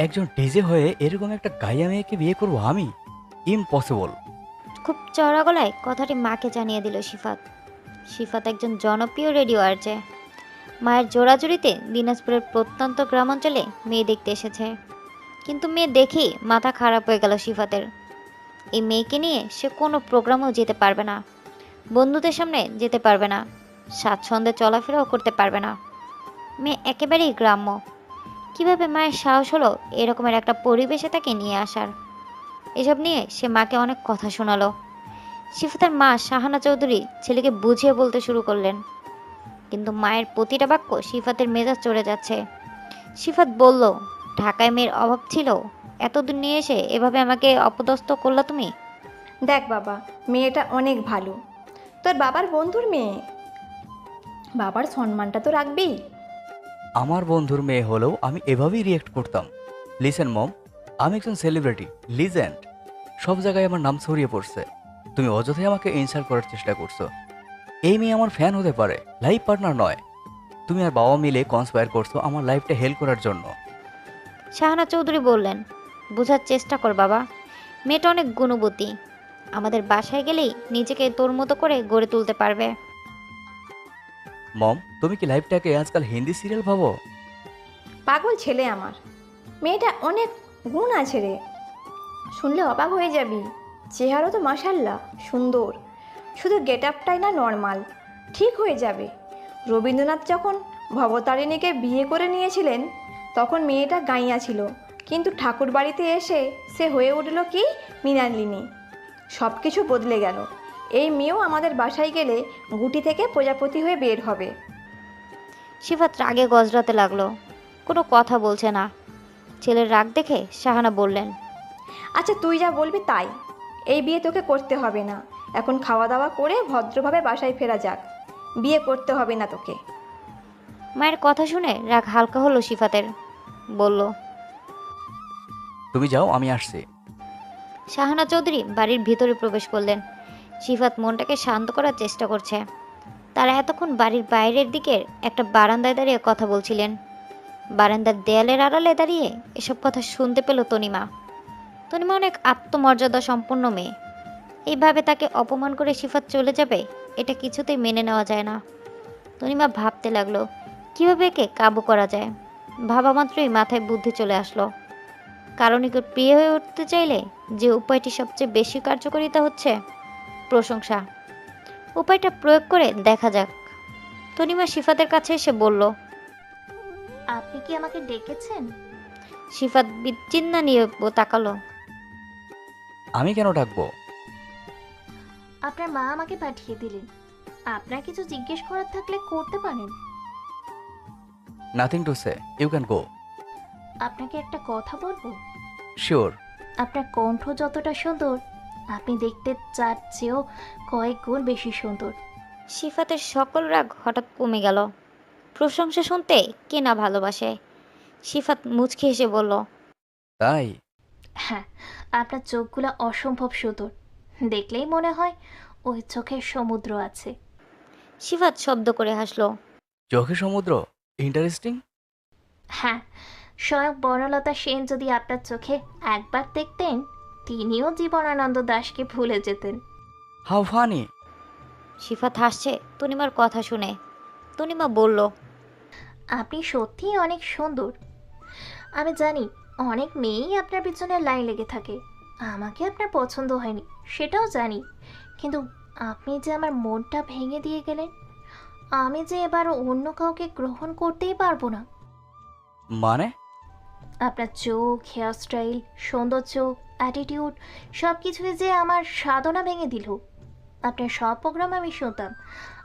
একজন ডিজে হয়ে এরকম একটা গাইয়া মেয়েকে বিয়ে করবো আমি? ইম্পসিবল। খুব চড়া গলায় কথাটি মাকে জানিয়ে দিল সিফাত। সিফাত একজন জনপ্রিয় রেডিও আরজে। মায়ের জোড়াজুড়িতে দিনাজপুরের প্রত্যন্ত গ্রামাঞ্চলে মেয়ে দেখতে এসেছে। কিন্তু মেয়ে দেখেই মাথা খারাপ হয়ে গেল সিফাতের। এই মেয়েকে নিয়ে সে কোনো প্রোগ্রামেও যেতে পারবে না, বন্ধুদের সামনে যেতে পারবে না, স্বাচ্ছন্দ্যে চলাফেরাও করতে পারবে না। মেয়ে একেবারেই গ্রাম্য। কিভাবে মায়ের সাহস হলো এরকমের একটা পরিবেশে তাকে নিয়ে আসার? এসব নিয়ে সে মাকে অনেক কথা শোনালো। সিফাতের মা শাহানা চৌধুরী ছেলেকে বুঝিয়ে বলতে শুরু করলেন, কিন্তু মায়ের প্রতিটা বাক্য সিফাতের মেজাজ চড়ে যাচ্ছে। সিফাত বলল, ঢাকায় মেয়ের অভাব ছিল, এতদূর নিয়ে এসে এভাবে আমাকে অপদস্থ করলা তুমি? দেখ বাবা, মেয়েটা অনেক ভালো, তোর বাবার বন্ধুর মেয়ে, বাবার সম্মানটা তো রাখবেই। আমার বন্ধুর মেয়ে হলেও আমি এভাবেই রিয়েক্ট করতাম। লিসেন মম, আমি একজন সেলিব্রিটি, লিজেন্ড। সব জায়গায় আমার নাম ছড়িয়ে পড়ছে। তুমি অযথাই আমাকে ইনসাল্ট করার চেষ্টা করছো। এই মেয়ে আমার ফ্যান হতে পারে, লাইফ পার্টনার নয়। তুমি আর বাবা মিলে কনস্পায়ার করছো আমার লাইফটা হেল্প করার জন্য। শাহানা চৌধুরী বললেন, বোঝার চেষ্টা কর বাবা, মেয়েটা অনেক গুণবতী, আমাদের বাসায় গেলেই নিজেকে তোর মতো করে গড়ে তুলতে পারবে। মম, তুমি কি লাইফটাকে আজকাল হিন্দি সিরিয়াল ভাবো? পাগল ছেলে আমার, মেয়েটা অনেক গুণ আছে রে, শুনলে অবাক হয়ে যাবি। চেহারা তো মাশাল্লাহ সুন্দর, শুধু গেট আপটাই না নর্মাল, ঠিক হয়ে যাবে। রবীন্দ্রনাথ যখন ভবতারিণীকে বিয়ে করে নিয়েছিলেন তখন মেয়েটা গাইয়া ছিল, কিন্তু ঠাকুর বাড়িতে এসে সে হয়ে উঠল কি মৃণালিনী। সব কিছু বদলে গেল। এই মেয়েও আমাদের বাসায় গেলে গুটি থেকে প্রজাপতি হয়ে বের হবে। সিফাত রাগে গজরাতে লাগলো, কোনো কথা বলছে না। ছেলের রাগ দেখে শাহানা বললেন, আচ্ছা তুই যা বলবি তাই, এই বিয়ে তোকে করতে হবে না। এখন খাওয়া দাওয়া করে ভদ্রভাবে বাসায় ফেরা যাক, বিয়ে করতে হবে না তোকে। মায়ের কথা শুনে রাগ হালকা হলো সিফাতের। বলল, তুমি যাও, আমি আসছি। শাহানা চৌধুরী বাড়ির ভিতরে প্রবেশ করলেন। সিফাত মনটাকে শান্ত করার চেষ্টা করছে। তারা এতক্ষণ বাড়ির বাইরের দিকের একটা বারান্দায় দাঁড়িয়ে কথা বলছিলেন। বারান্দার দেয়ালের আড়ালে দাঁড়িয়ে এসব কথা শুনতে পেল তনিমা। তনিমা অনেক আত্মমর্যাদা সম্পন্ন মেয়ে। এইভাবে তাকে অপমান করে সিফাত চলে যাবে, এটা কিছুতেই মেনে নেওয়া যায় না। তনিমা ভাবতে লাগলো কিভাবে একে কাবু করা যায়। ভাবা মাত্রই মাথায় বুদ্ধি চলে আসলো। কারণিকে প্রিয় হয়ে উঠতে চাইলে যে উপায়টি সবচেয়ে বেশি কার্যকারিতা হচ্ছে প্রশংসা। উপায়টা প্রয়োগ করে দেখা যাক। তনিমা সিফাতের কাছে এসে বলল, আপনি কি আমাকে ডেকেছেন? সিফাত বিচ্ছিন্না নিয়ে তাকালো। আমি কেন ডাকবো? আপনার মা আমাকে পাঠিয়ে দিলেন। আপনার কিছু জিজ্ঞেস করার থাকলে করতে পারেন। Nothing to say, you can go. আপনাকে একটা কথা বলবো। শিওর। আপনার কণ্ঠ যতটা সুন্দর, আপনি দেখতে তার চেয়েও কয়েক গুণ বেশি সুন্দর। সিফাতের সকল রাগ হঠাৎ কমে গেল। প্রশংসা শুনতে কে না ভালোবাসে। সিফাত মুচকি হেসে বলল, তাই? হ্যাঁ, আপনার চোখগুলো অসম্ভব সুন্দর, দেখলেই মনে হয় ওই চোখে সমুদ্র আছে। সিফাত শব্দ করে হাসলো। চোখে সমুদ্র? ইন্টারেস্টিং। হ্যাঁ, স্বয়ং বনলতা সেন যদি আপনার চোখে একবার দেখতেন, তিনিও জীবনানন্দ দাশকে ভুলে যেতেন। How funny. সিফাত হাসছে তনিমার কথা শুনে। তনিমা বলল, আপনি সত্যিই অনেক সুন্দর। আমি জানি অনেক মেয়েই আপনার পিছনে লাইন লেগে থাকে। আমাকে আপনার পছন্দ হয়নি সেটাও জানি, কিন্তু আপনি যে আমার মনটা ভেঙে দিয়ে গেলেন, আমি যে এবার অন্য কাউকে গ্রহণ করতেই পারবো না। মানে? আপনার চোখ, হেয়ারস্টাইল, সৌন্দর্য, অ্যাটিটিউড সব কিছুই যে আমার সাধনা ভেঙে দিল। আপনার সব প্রোগ্রাম আমি শুনতাম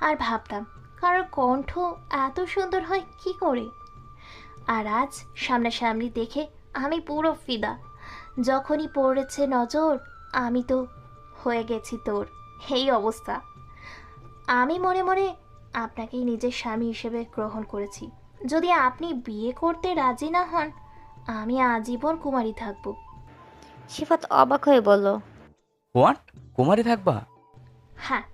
আর ভাবতাম কারোর কণ্ঠ এত সুন্দর হয় কি করে। আর আজ সামনাসামনি দেখে আমি পুরো ফিদা। যখনই পড়েছে নজর, আমি তো হয়ে গেছি তোর। এই অবস্থা। আমি মনে মনে আপনাকেই নিজের স্বামী হিসেবে গ্রহণ করেছি। যদি আপনি বিয়ে করতে রাজি না হন, আমি আজীবন কুমারী থাকব। সিফাত অবাক হয়ে বলল, হোয়াট? কুমারী থাকবা? হ্যাঁ,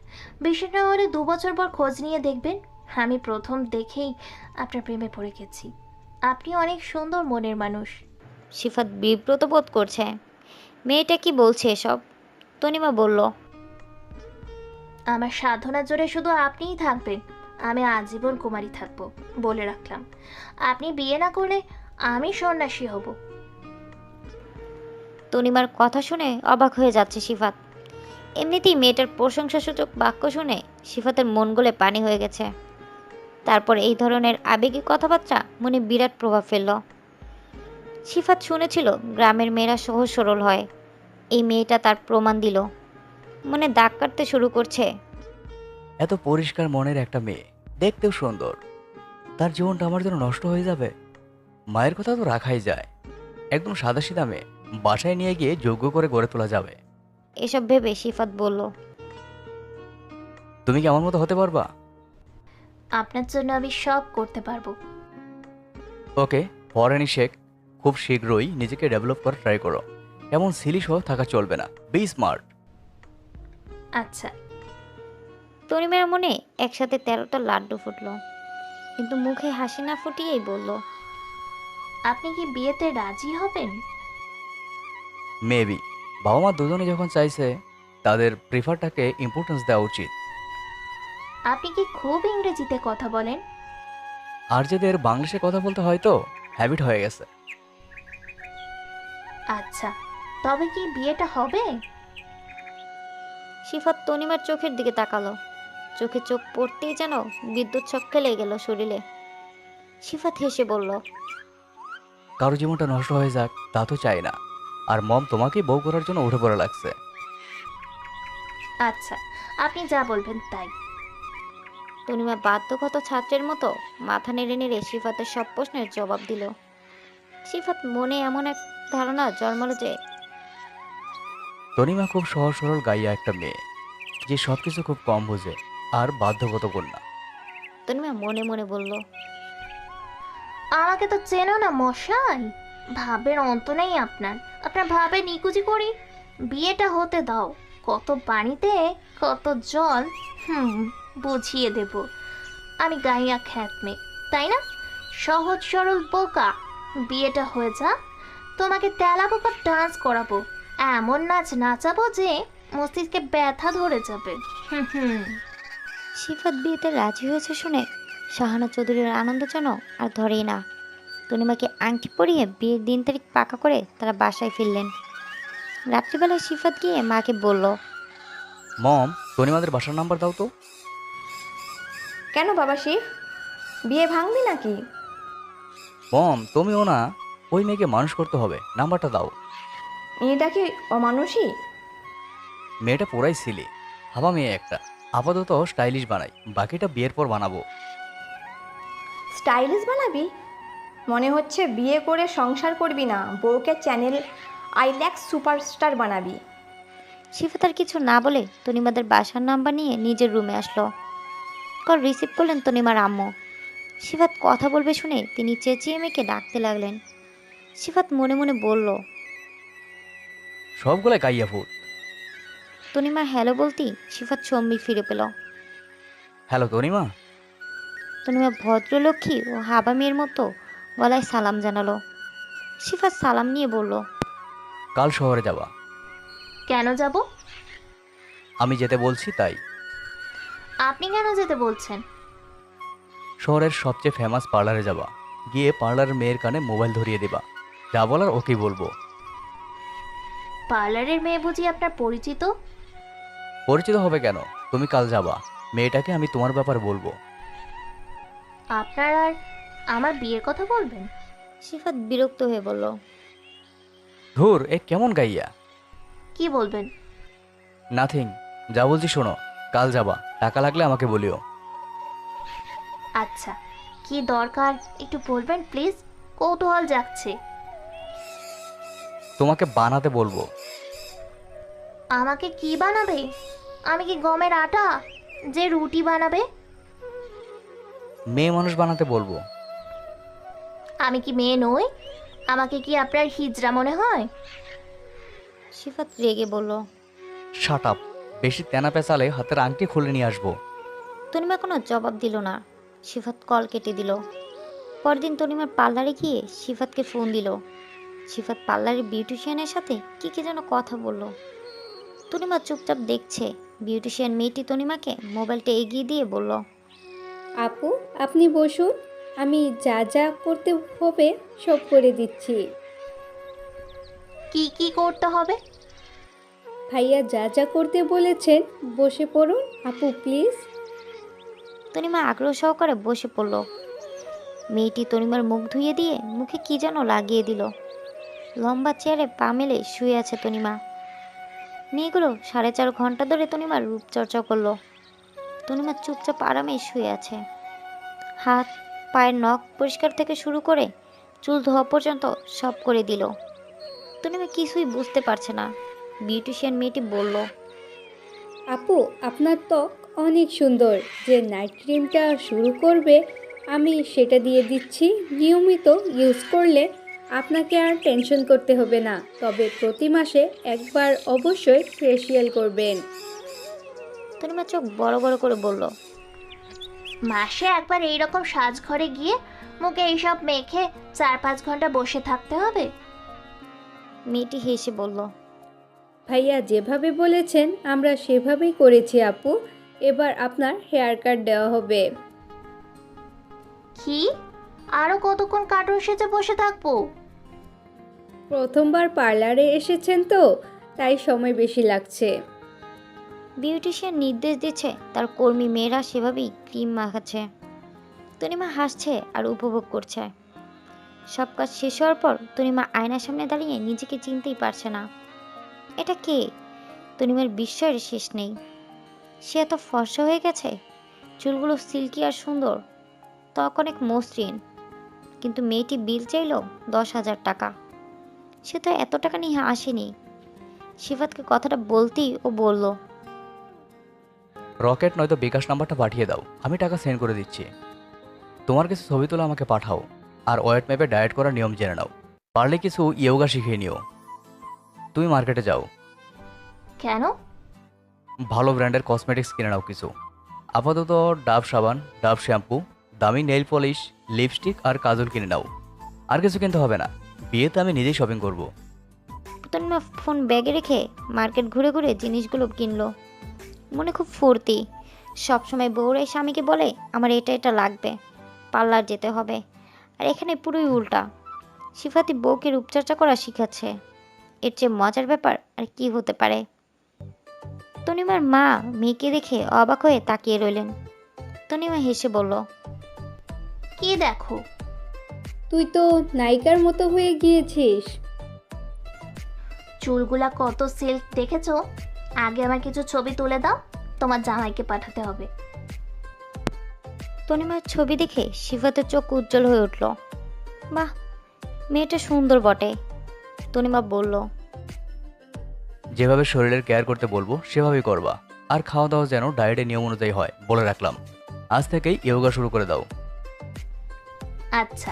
বিশেষ না হলে 2 বছর পর খোঁজ নিয়ে দেখবেন আমি প্রথম দেখেই আপনার প্রেমে পড়ে গেছি। আপনি অনেক সুন্দর মনের মানুষ। সিফাত বিব্রত বোধ করছে। মেয়েটা কি বলছে এসব? তনিমা বলল, আমার সাধনার জোরে শুধু আপনিই থাকবেন, আমি আজীবন কুমারী থাকবো বলে রাখলাম। আপনি বিয়ে না করলে আমি সন্ন্যাসী হব। তনিমার কথা শুনে অবাক হয়ে যাচ্ছে সিফাত। এমনিতেই মেয়েটার প্রশংসাসূচক বাক্য শুনে সিফাতের মন গলে পানি হয়ে গেছে। তারপর এই ধরনের আবেগী কথাবার্তা মনে বিরাট প্রভাব ফেলল। সিফাত শুনেছিল গ্রামের মেয়েরা সহজ সরল হয়। এই মেয়েটা তার প্রমাণ দিল। মনে দাগ কাটতে শুরু করছে। এত পরিষ্কার মনের একটা মেয়ে, দেখতেও সুন্দর, তার জীবনটা আমার জন্য নষ্ট হয়ে যাবে? মায়ের কথা তো রাখাই যায়। একদম সাদাসিধা মেয়ে, বাসায় নিয়ে গিয়ে যোগ্য করে গড়ে তোলা যাবে। এসব ভেবে সিফাত বলল, তুমি কি আমার মতো হতে পারবা? আপনার জন্য আমি সব করতে পারবো। ওকে, ফরেনি শেখ। খুব শীঘ্রই নিজেকে ডেভেলপ করে ট্রাই করো। এমন সিলিশ হয়ে থাকা চলবে না, বি স্মার্ট। আচ্ছা। তনিমার মনে একসাথে 13টা লাড্ডু ফুটলো, কিন্তু মুখে হাসি না ফুটিয়েই বলল, আপনি কি বিয়েতে রাজি হবেন? মেবি। বাবা মা দুজনে যখন চাইছে, তাদের প্রিফারটাকে ইম্পর্টেন্স দেওয়া উচিত। আপনি কি খুব ইংরেজিতে কথা বলেন? আর যদি এর বাংলাদেশে কথা বলতে হয় তো হ্যাবিট হয়ে গেছে। আচ্ছা, তবে কি বিয়েটা হবে? সিফাত তনিমার চোখের দিকে তাকালো। চোখে চোখ পড়তেই যেন বিদ্যুৎ ছক খেলে গেল শরীরে। সিফাত হেসে বলল, কারো জীবনটা নষ্ট হয়ে যাক তা তো চাই না। আর মম তোমাকে বউ করার জন্য উঠে পড়ে লাগছে। আচ্ছা, আপনি যা বলবেন তাই। তনিমা বাধ্যগত ছাত্রের মতো মাথা নেড়ে নেড়ে সিফাতের সব প্রশ্নের জবাব দিল। সিফাত মনে এমন এক ধারণা জন্মালো যে তনিমা খুব সহজ সরল গাইয়া একটা মেয়ে, যে সবকিছু খুব কম বোঝে আর বাধ্যগত কন্যা। তনিমা মনে মনে বলল, আমাকে তো চেনো না মশাই, ভাবের অন্ত নেই আপনার। আপনার ভাবে নিকুচি করি, বিয়েটা হতে দাও। কত পানিতে কত জল, বুঝিয়ে দেব। আমি গাইয়া খ্যাত মেয়ে, তাই না? সহজ সরল বোকা। বিয়েটা হয়ে যা, তোমাকে তেলা বোকা ডান্স করাবো। এমন নাচ নাচাবো যে মস্তিষ্কে ব্যথা ধরে যাবে। হুম। সিফাত বিয়েতে রাজি হয়েছে শুনে শাহানা চৌধুরীর আনন্দ যেন আর ধরেই না। তনিমাকে আংটি পরিয়ে বিয়ের দিন তারিখ পাকা করে তারা বাসায় ফিরলেন। রাত্রিবেলায় সিফাত গিয়ে মাকে বলল, মম, তনিমাদের বাসার নাম্বার দাও তো। কেন বাবা শিব, বিয়ে ভাঙবি নাকি? মম, তুমিও না, ওই মেয়েকে মানুষ করতে হবে, নাম্বারটা দাও। মেয়েটা কি অমানুষই? মেয়েটা পুরাই সিলি, হাবা মেয়ে একটা। আপাতত স্টাইলিশ বানাই, বাকিটা বিয়ের পর বানাবো। স্টাইলিশ বানাবি? মনে হচ্ছে বিয়ে করে সংসার করবি না, বউকে চ্যানেল আইল্যাক্স সুপারস্টার বানাবি। সিফাত আর কিছু না বলে তনিমাদের বাসার নাম্বার নিয়ে নিজের রুমে আসলো। কল রিসিভ করলেন তনিমার আম্মু। সিফাত কথা বলবে শুনে তিনি চেঁচিয়ে মেয়েকে ডাকতে লাগলেন। সিফাত মনে মনে বলল, সবগুলাই গাইয়া ফুট। তনিমা হ্যালো বলতেই সিফাত সম্বিত ফিরে পেল। হ্যালো তনিমা। তনিমা ভদ্রলক্ষ্মী ও হাবা মেয়ের মতো গলায় সালাম জানালো। সিফাত সালাম নিয়ে বলল, কাল শহরে যাবা। কেন যাব? আমি যেতে বলছি তাই। আপনি কেন যেতে বলছেন? শহরের সবচেয়ে ফেমাস পার্লারে যাবা, গিয়ে পার্লারের মেয়ের কানে মোবাইল ধরিয়ে দিবা। যা বলার ওকেই বলবো। পার্লারের মেয়ে বুঝি আপনার পরিচিত? পরিচিত হবে কেন, তুমি কাল যাবা, মেয়েটাকে আমি তোমার ব্যাপারে বলবো। আপনার আর আমার বিয়ের কথা বলবেন? সিফাত বিরক্ত হয়ে বলল, ধুর, এ কেমন গাইয়া। কি বলবেন? নাথিং, যা বলছি শোনো। কাল যাবা, টাকা লাগলে আমাকে বলিও। আচ্ছা, কি দরকার একটু বলবেন প্লিজ, কৌতূহল জাগছে। তোমাকে বানাতে বলবো। আমাকে কি বানাবে? আমি কি গমের আটা যে রুটি বানাবে? মেয়ে মানুষ বানাতে বলবো। আমি কি মেয়ে নই? আমাকে কি আপনার হিজড়া মনে হয়? সিফাত রেগে বলল। শাট আপ, বেশি তেনা পেঁচালে হাতের আংটি খুলে নিয়ে আসবো। তনিমা কোনো জবাব দিল না। সিফাত কল কেটে দিল। পরদিন তনিমার পার্লারে গিয়ে সিফাতকে ফোন দিল। সিফাত পার্লারের বিউটিশিয়ানের সাথে কি যেন কথা বলল। তনিমা চুপচাপ দেখছে। বিউটিশিয়ান মেয়েটি তনিমাকে মোবাইলটা এগিয়ে দিয়ে বলল, আপু, আপনি বসুন, আমি যা যা করতে হবে সব করে দিচ্ছি। কি কি করতে হবে? ভাইয়া যা যা করতে বলেছেন, বসে পড়ুন আপু প্লিজ। তনিমা আগ্রহ সহকারে বসে পড়ল। মেয়েটি তনিমার মুখ ধুয়ে দিয়ে মুখে কি যেন লাগিয়ে দিল। লম্বা চেয়ারে পা মেলে শুয়ে আছে তনিমা। মেয়েগুলো 4.5 ঘন্টা ধরে তনিমার রূপচর্চা করলো। তনিমা চুপচাপ আরামে শুয়ে আছে। হাত পায়ের নখ পরিষ্কার থেকে শুরু করে চুল ধোয়া পর্যন্ত সব করে দিল। তনিমা কিছুই বুঝতে পারছে না। বিউটিশিয়ান মেয়েটি বলল, আপু, আপনার ত্বক অনেক সুন্দর, যে নাইট ক্রিমটা শুরু করবে আমি সেটা দিয়ে দিচ্ছি। নিয়মিত ইউজ করলে আপনাকে আর টেনশন করতে হবে না, তবে প্রতি মাসে একবার অবশ্যই ফেসিয়াল করবেন। তনিমা চোখ বড় বড় করে বলল, মাসে একবার এইরকম সাজঘরে গিয়ে মুখে এইসব মেখে 4-5 ঘন্টা বসে থাকতে হবে? মেয়েটি হেসে বলল, ভাইয়া যেভাবে বলেছেন আমরা সেভাবেই করেছি আপু। এবার আপনার হেয়ার কাট দেওয়া হবে। কি? আরো কতক্ষণ কার্টুন সেজে বসে থাকবো? প্রথমবার পার্লারে এসেছেন তো, তাই সময় বেশি লাগছে। বিউটিশিয়ান নির্দেশ দিচ্ছে, তার কর্মী মেয়েরা সেভাবেই ক্রিম মাখাচ্ছে। তনিমা হাসছে আর উপভোগ করছে। সব কাজ শেষ হওয়ার পর তনিমা আয়নার সামনে দাঁড়িয়ে নিজেকে চিনতেই পারছে না। এটা কে? তনিমার বিস্ময়ের শেষ নেই। সে এত ফর্সা হয়ে গেছে, চুলগুলো সিল্কি আর সুন্দর, ত্বক অনেক মসৃণ। কিন্তু মেয়েটি বিল চাইল 10,000 টাকা। সে তো এত টাকা নিয়ে আসেনি। সিফাতকে কথাটা বলতেই ও বলল, রকেট নয়তো বিকাশ নাম্বারটা পাঠিয়ে দাও, আমি টাকা সেন্ড করে দিচ্ছি। তোমার কিছু ছবি তুলে আমাকে পাঠাও, আর ওয়েট ম্যাপে ডায়েট করার নিয়ম জেনে নাও। পারলে কিছু ইয়োগা শিখিয়ে নিও। তুমি মার্কেটে যাও, কেন? ভালো ব্র্যান্ডের কসমেটিক্স কিনে নাও কিছু। আপাতত ডাব সাবান, ডাব শ্যাম্পু, দামি নেইল পলিশ, লিপস্টিক আর কাজল কিনে নাও। আর কিছু কিনতে হবে না, বিয়েতে আমি নিজেই শপিং করব। তনিমা ফোন ব্যাগে রেখে মার্কেট ঘুরে ঘুরে জিনিসগুলো কিনলো। মনে খুব ফুর্তি। সবসময় বউরাই স্বামীকে বলে আমার এটা এটা লাগবে, পার্লার যেতে হবে। আর এখানে পুরোই উল্টা। সিফাতি বউকে রূপচর্চা করা শিখাচ্ছে। এর চেয়ে মজার ব্যাপার আর কি হতে পারে? তনিমার মা মেয়েকে দেখে অবাক হয়ে তাকিয়ে রইলেন। তনিমা হেসে বলল, কি দেখো? তুই তো নায়িকার মতো হয়ে গিয়েছিস। চুলগুলা কত সিল্ক দেখেছো? আগে আমার কিছু ছবি তুলে দাও, তোমার জামাইকে পাঠাতে হবে। তনিমার ছবি দেখে সিফাতের চোখ উজ্জ্বল হয়ে উঠল। বাহ, মেয়েটা সুন্দর বটে। তনিমা বলল, যেভাবে শরীরের কেয়ার করতে বলবো সেভাবেই করবা। আর খাওয়া দাওয়া যেন ডায়েটের নিয়ম অনুযায়ী হয় বলে রাখলাম। আজ থেকেই ইয়োগা শুরু করে দাও। আচ্ছা,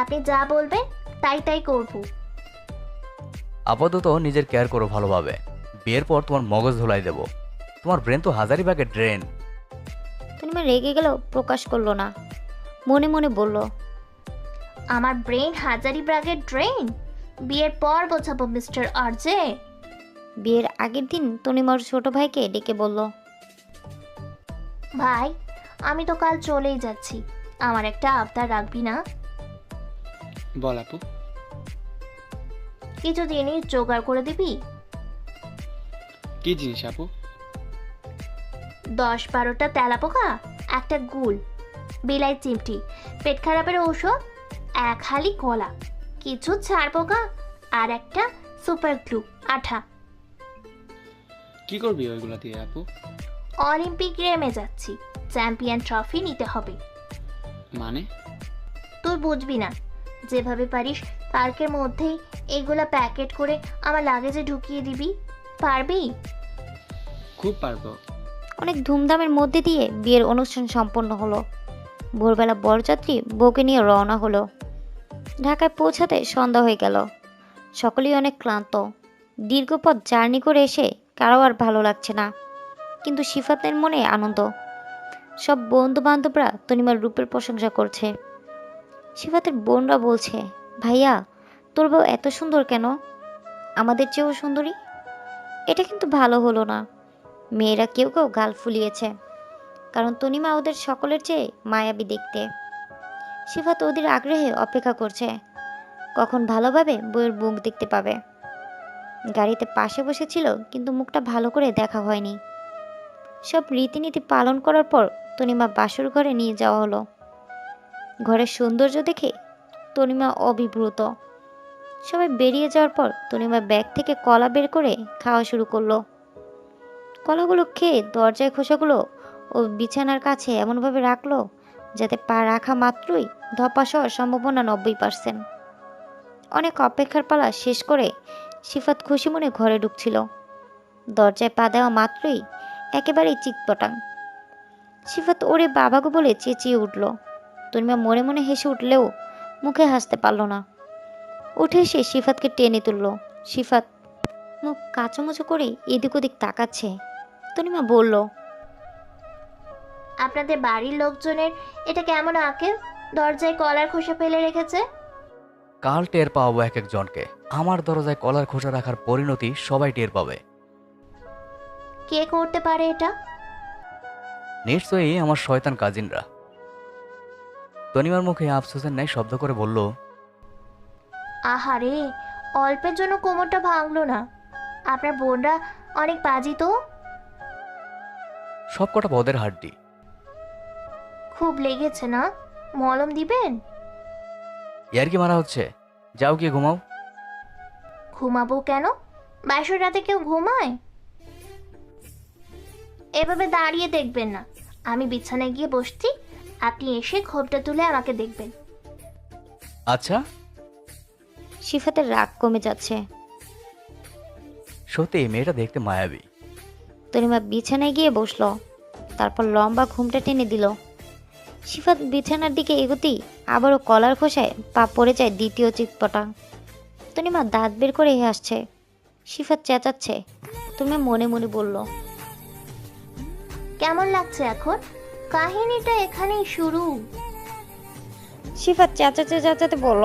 আপনি যা বলবেন তাই তাই করব। আপাতত নিজের কেয়ার করো ভালোভাবে। বিয়ের পর তোমার মগজ ধোলাই দেবো। তোমার ব্রেন তো হাজারিবাগের ড্রেন। তনিমা রেগে গেলেও প্রকাশ করলো না। মনে মনে বলল, আমার ব্রেন হাজারিবাগের ড্রেন? বিয়ের পর বোঝাবো মিস্টার আরজে। বিয়ের আগের দিন তনিমার ছোট ভাইকে ডেকে বলল, ভাই, আমি তো কাল চলেই যাচ্ছি, আমার একটা আবদার রাখবি না? বল আপু। কিছু জিনিস জোগাড় করে দিবি? কি জিনিস আপু? 10-12টা তেলাপোকা, একটা গুল, বিলাই চিমটি, পেট খারাপের ঔষধ, 1 হালি কলা, কিছু ছাড় পোকা, আর একটা সুপার গ্লু আঠা। কি করবি ওইগুলা দিয়ে আপু? অলিম্পিক গেমে যাচ্ছি, চ্যাম্পিয়ন ট্রফি নিতে হবে। মানে? তুই বুঝবি না। যেভাবে পারিস কালকের মধ্যেই এগুলা প্যাকেট করে আমার লাগেজে ঢুকিয়ে দিবি। পারবি? খুব পারবো। অনেক ধুমধামের মধ্যে দিয়ে বিয়ের অনুষ্ঠান সম্পন্ন হলো। ভোরবেলা বরযাত্রী বউকে নিয়ে রওনা হলো। ঢাকায় পৌঁছাতে সন্ধ্যা হয়ে গেল। সকলেই অনেক ক্লান্ত। দীর্ঘ পথ জার্নি করে এসে কারো আর ভালো লাগছে না, কিন্তু সিফাতের মনে আনন্দ। সব বন্ধু বান্ধবরা তনিমার রূপের প্রশংসা করছে। সিফাতের বোনরা বলছে, ভাইয়া তোর বউ এত সুন্দর কেন? আমাদের চেয়েও সুন্দরী? এটা কিন্তু ভালো হলো না। মেয়েরা কেউ কেউ গাল ফুলিয়েছে, কারণ তনিমা ওদের সকলের চেয়ে মায়াবী দেখতে। সিফাত ওদের আগ্রহে অপেক্ষা করছে, কখন ভালোভাবে বউয়ের মুখ দেখতে পাবে। গাড়িতে পাশে বসেছিল, কিন্তু মুখটা ভালো করে দেখা হয়নি। সব রীতিনীতি পালন করার পর তনিমা বাসর ঘরে নিয়ে যাওয়া হলো। ঘরের সৌন্দর্য দেখে তনিমা অভিভূত। সবাই বেরিয়ে যাওয়ার পর তনিমা ব্যাগ থেকে কলা বের করে খাওয়া শুরু করলো। কলাগুলো খেয়ে দরজায় খোসাগুলো ও বিছানার কাছে এমনভাবে রাখলো যাতে পা রাখা মাত্রই ধপাস হওয়ার সম্ভাবনা 90%। অনেক অপেক্ষার পালা শেষ করে সিফাত খুশি মনে ঘরে ঢুকছিল। দরজায় পা দেওয়া মাত্রই একেবারেই চিৎপটাং। সিফাত ওরে বাবাগো বলে চেঁচিয়ে উঠল। তনিমা মনে মনে হেসে উঠলেও মুখে হাসতে পারল না। উঠে এসে সিফাতকে টেনে তুলল। সিফাত মুখ কাঁচামুচো করে এদিক ওদিক তাকাচ্ছে। তনিমা বলল, আপনাদের বাড়ির লোকজনের এটা কেমন আঁকেল? দরজায় কলার খোসা ফেলে রেখেছে। কাল টের পাবো এক একজনকে। আমার দরজায় কলার খোসা রাখার পরিণতি সবাই টের পাবে। কে করতে পারে এটা? নিশ্চয়ই আমার শয়তান কাজিনরা। তনিমার মুখে আফসোসের ন্যায় শব্দ করে বলল, আহারে, অল্পের জন্য কোমরটা ভাঙলো না। আপনার বোনরা অনেক বাজি তো। সব কটা পদের হাড্ডি। খুব লেগেছে না? মলম দিবেন? ইয়ার কি মারা হচ্ছে? যাও গিয়ে ঘুমাও। ঘুমাবো কেন? বাসর রাতে কেউ ঘুমায়? এভাবে দাঁড়িয়ে দেখবেন না। আমি বিছানায় গিয়ে বসছি, আপনি এসে খোপটা তুলে আমাকে দেখবেন। আচ্ছা। সিফাতের রাগ কমে যাচ্ছে। সত্যি মেয়েটা দেখতে মায়াবী। তনিমা বিছানায় গিয়ে বসলো, তারপর লম্বা ঘুমটা টেনে দিল। সিফাত বিছানার দিকে এগোতেই আবারও কলার খোসায় পা পড়ে যায় দ্বিতীয় চিৎপটা। তনিমা দাঁত বের করে হাসছে। সিফাত চেঁচাচ্ছে। তনিমা মনে মনে বলল, কেমন লাগছে এখন? কাহিনীটা এখানেই শুরু। সিফাত চেঁচাতে চেঁচাতে বলল।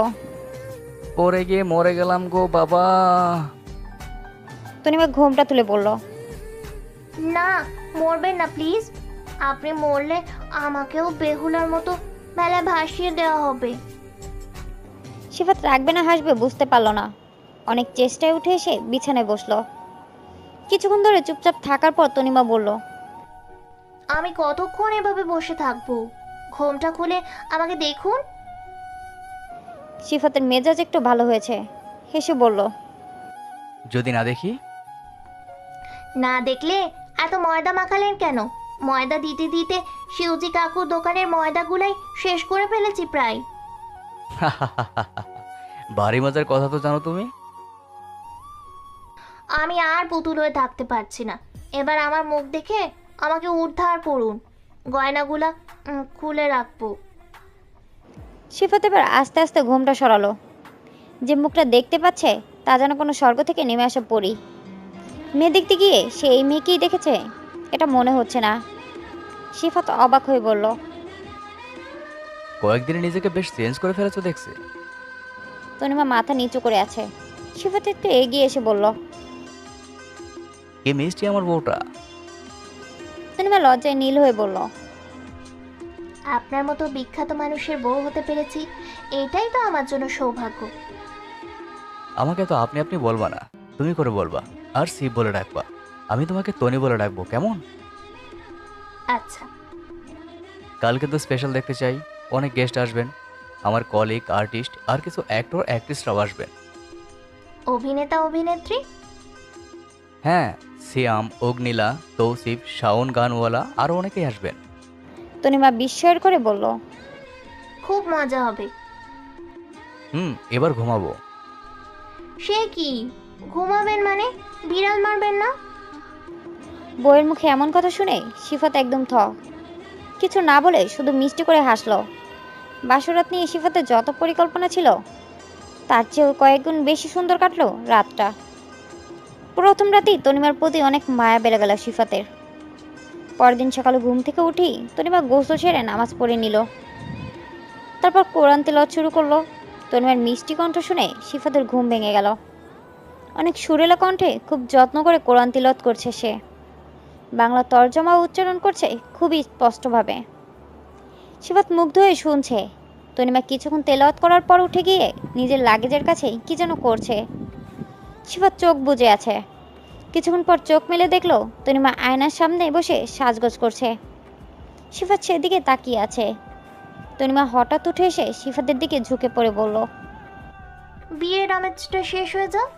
পরে গিয়ে মরে গেলাম গো বাবা। তনিমা ঘুমটা তুলে বলল, না, মরবেন না প্লিজ। আপনি মরলে আমাকেও বেহুলার মতো বেলায় ভাসিয়ে দেওয়া হবে। সিফাত রাখবে না হাসবে বুঝতে পারল না। অনেক চেষ্টায় উঠে এসে বিছানায় বসলো। কিছুক্ষণ ধরে চুপচাপ থাকার পর তনিমা বলল, আমি কতক্ষণ এভাবে বসে থাকবো? ঘোমটা খুলে আমাকে দেখুন। সিফাতের মেজাজ একটু ভালো হয়েছে, হেসে বলল, যদি না দেখি? না দেখলে এত ময়দা মাখালেন কেন? ময়দা দিতে দিতে শিউজি কাকুর দোকানের ময়দাগুলাই শেষ করে ফেলেছি প্রায়। ভারী মজার কথা তো জানো তুমি। আমি আর পুতুল হয়ে থাকতে পারছি না। এবার আমার মুখ দেখে আমাকে উদ্ধার করুন। গয়নাগুলা খুলে রাখবো। সিফাত এবার আস্তে আস্তে ঘুমটা সরালো। যে মুখটা দেখতে পাচ্ছে তা যেন কোনো স্বর্গ থেকে নেমে আসা পড়ি। মেয়ে দেখতে গিয়ে সে এই মেয়েকেই দেখেছে, এটা মনে হচ্ছে না। সিফাত অবাক হয়ে বলল, কয়েকদিনে নিজেকে বেশ চেঞ্জ করে ফেলেছো দেখছি। তনিমা মাথা নিচু করে আছে। সিফাত একটু এগিয়ে এসে বলল, এ মিষ্টি আমার বউটা। তনিমা লজ্জায় নীল হয়ে বলল, আপনার মতো বিখ্যাত মানুষের বউ হতে পেরেছি, এটাই তো আমার জন্য সৌভাগ্য। আমাকে তো আপনি আপনি বলবা না, তুমি করে বলবা, আর শিব বলে ডাকবা। আমি তোমাকে তনি বলে ডাকবো, কেমন? আচ্ছা। কালকে তো স্পেশাল দেখতে চাই। অনেক গেস্ট আসবেন, আমার কলিগ, আর্টিস্ট আর কিছু অ্যাক্টর অ্যাক্ট্রেসরাও আসবেন। অভিনেতা অভিনেত্রী? হ্যাঁ, সিয়াম, অগ্নিলা, তৌসিফ, শাওন গানওয়ালা আরও অনেকেই আসবেন। তনিমা বিস্ময়ের করে বলল, খুব মজা হবে। এবার ঘুমাবো। সে কি, ঘুমাবেন মানে? বিড়াল মারবেন না? বউয়ের মুখে এমন কথা শুনে সিফাত একদম কিছু না বলে শুধু মিষ্টি করে হাসলো। বাসরাত নিয়ে সিফাতের যত পরিকল্পনা ছিল তার চেয়েও কয়েকগুণ বেশি সুন্দর কাটলো রাতটা। প্রথম রাতেই তনিমার প্রতি অনেক মায়া বেড়ে গেল সিফাতের। পরদিন সকালে ঘুম থেকে উঠি তনিমা গোসল সেরে নামাজ পড়ে নিল। তারপর কোরআন তেলাওয়াত শুরু করলো। তনিমার মিষ্টি কণ্ঠ শুনে শিফাতের ঘুম ভেঙে গেল। অনেক সুরেলা কণ্ঠে খুব যত্ন করে কোরআন তিলাওয়াত করছে সে। বাংলা তর্জমা উচ্চারণ করছে খুবই স্পষ্টভাবে। শিফাত মুগ্ধ হয়ে শুনছে। তনিমা কিছুক্ষণ তেলাওয়াত করার পর উঠে গিয়ে নিজের লাগেজের কাছে কি যেন করছে। শিফাত চোখ বুজে আছে। কিছুক্ষণ পর চোখ মেলে দেখলো তনিমা আয়নার সামনে বসে সাজগোজ করছে। শিফাত সেদিকে তাকিয়ে আছে। তনিমা হঠাৎ উঠে এসে শিফাতের দিকে ঝুঁকে পড়ে বলল, বিয়ের আমেজটা শেষ হয়ে যাক,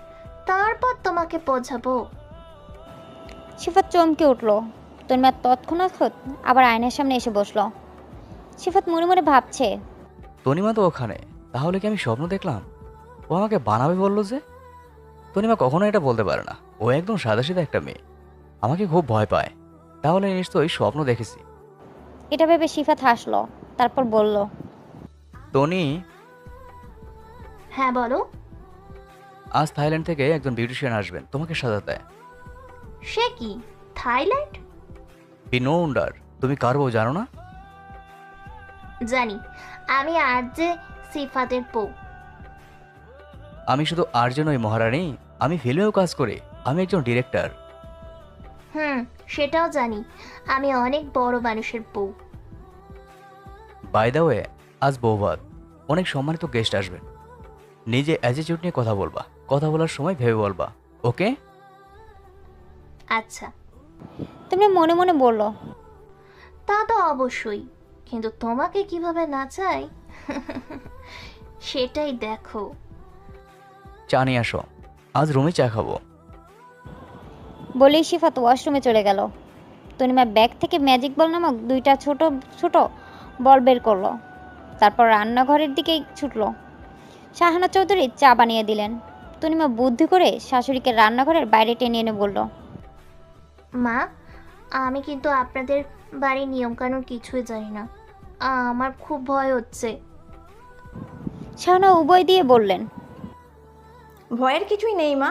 তারপর তোমাকে বোঝাবো। শিফাত চমকে উঠল। তনিমা তৎক্ষণাৎ আবার আয়নার সামনে এসে বসলো। শিফাত মনে মনে ভাবছে, তনিমা তো ওখানে, তাহলে কি আমি স্বপ্ন দেখলাম? ও আমাকে বানাবে বললো যে। তনিমা কখনো এটা বলতে পারে না, ও একদম সাদাসিধা একটা মেয়ে, আমাকে খুব ভয় পায়। তাহলে নিশ্চয়ই স্বপ্ন দেখেছি। এটা ভেবে শিফাত হাসলো, তারপর বলল, টনি, হ্যাঁ বলো। আজ থাইল্যান্ড থেকে একজন বিউটিশিয়ান আসবেন তোমাকে সাজাতে। সে কি, থাইল্যান্ড? নো ওন্ডার, তুমি কার বউ জানো না? জানি, আমি আর যে সিফাতের বউ। আমি শুধু আর জন্যই মহারানী, আমি ফিল্মেও কাজ করি, আমি একজন ডিরেক্টর। সেটাও জানি, আমি অনেক বড় মানুষের বউ। বাই দ্য ওয়ে, আজ বৌভাত, অনেক সম্মানিত গেস্ট আসবেন। নিজে অ্যাটিটিউড নিয়ে কথা বলবা, কথা বলার সময় ভেবে বলবা, ওকে? আচ্ছা। তুমি মনে মনে বলল, তা তো অবশ্যই, কিন্তু তোমাকে কিভাবে নাচাই সেটাই দেখো। চা নিয়ে আসো, আজ রুমে চা খাবো। বলেই শিফাত ওয়াশরুমে চলে গেল। তনিমা ব্যাগ থেকে ম্যাজিক বল নামক দুইটা ছোট ছোট বল বের করলো। তারপর রান্নাঘরের দিকে ছুটলো। শাহানা চৌধুরী চা বানিয়ে দিলেন। তনিমা বুদ্ধি করে শাশুড়িকে রান্নাঘরের বাইরে টেনে এনে বলল, মা, আমি কিন্তু আপনাদের বাড়ির নিয়মকানুন কিছুই জানি না, আমার খুব ভয় হচ্ছে। শাহানা উভয় দিয়ে বললেন, ভয়ের কিছুই নেই মা,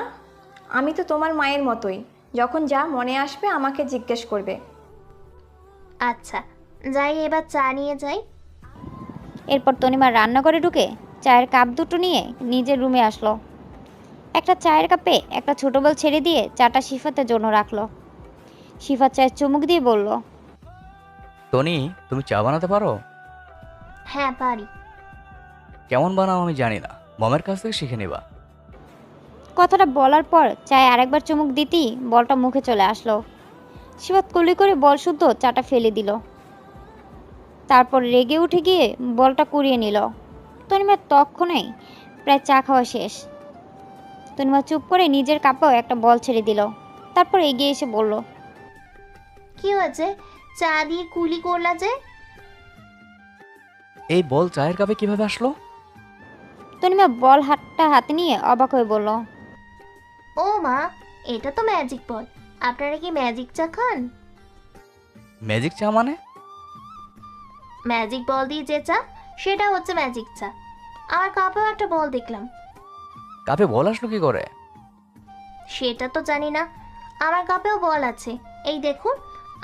আমি তো তোমার মায়ের মতোই, যখন যা মনে আসবে আমাকে জিজ্ঞেস করবে। আচ্ছা, যাই, এবার চা নিয়ে যাই। এরপর তনিমা রান্নাঘরে ঢুকে চায়ের কাপ দুটো নিয়ে নিজের রুমে আসলো। একটা চায়ের কাপে একটা ছোট বল ছেড়ে দিয়ে চাটা শিফাতের জন্য রাখলো। শিফাত চায়ের চুমুক দিয়ে বলল, টনি, তুমি চা বানাতে পারো? হ্যাঁ পারি। কেমন বানাও আমি জানি না, মমের কাছ থেকে শিখে নেবা। কথাটা বলার পর চায়ে আরেকবার চুমুক দিতেই বলটা মুখে চলে আসলো। শিফাত কুলি করে বল শুদ্ধ চাটা ফেলে দিল। তারপর রেগে উঠে গিয়ে বলটা কুড়িয়ে নিল। তনিমা তখনই প্রায় চা খাওয়া শেষ। তনিমা চুপ করে নিজের কাপেও একটা বল ছেড়ে দিল। তারপর এগিয়ে এসে বলল, কি হয়েছে, চা দিয়ে কুলি করলা যে? এই বল চায়ের কাপে কিভাবে আসলো? তনিমা বল হাতে নিয়ে অবাক হয়ে বলল, ও মা, এটা তো ম্যাজিক বল। আপনারা কি ম্যাজিক চা খান? ম্যাজিক চা মানে? ম্যাজিক বল দিয়ে যে চা, সেটা হচ্ছে ম্যাজিক চা। আমার কাপেও একটা বল দেখলাম। কাপে বল আসলো কি করে? সেটা তো জানি না, আমার কাপেও বল আছে, এই দেখুন।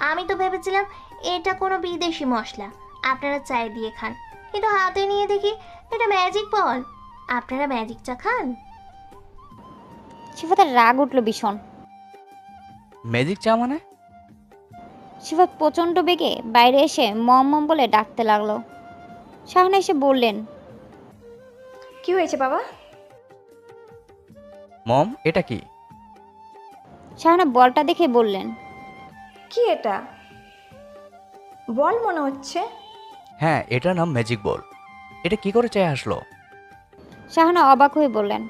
আমি তো ভেবেছিলাম এটা কোনো বিদেশি মশলা, আপনারা চায় দিয়ে খান, কিন্তু হাতে নিয়ে দেখি এটা ম্যাজিক বল। আপনারা ম্যাজিক চা খান? শিফাতের রাগ উঠল ভীষণ। ম্যাজিক চা মানে? শিফাত প্রচণ্ড বেগে বাইরে এসে মম মম বলে ডাকতে লাগলো। শাহানা এসে বললেন, কি হয়েছে বাবা? মম, এটা কি? শাহানা বলটা দেখে বললেন, কি এটা? বল মনে হচ্ছে। হ্যাঁ, এটার নাম ম্যাজিক বল। এটা কি করে চায় আসলো? শাহানা অবাক হয়ে বললেন,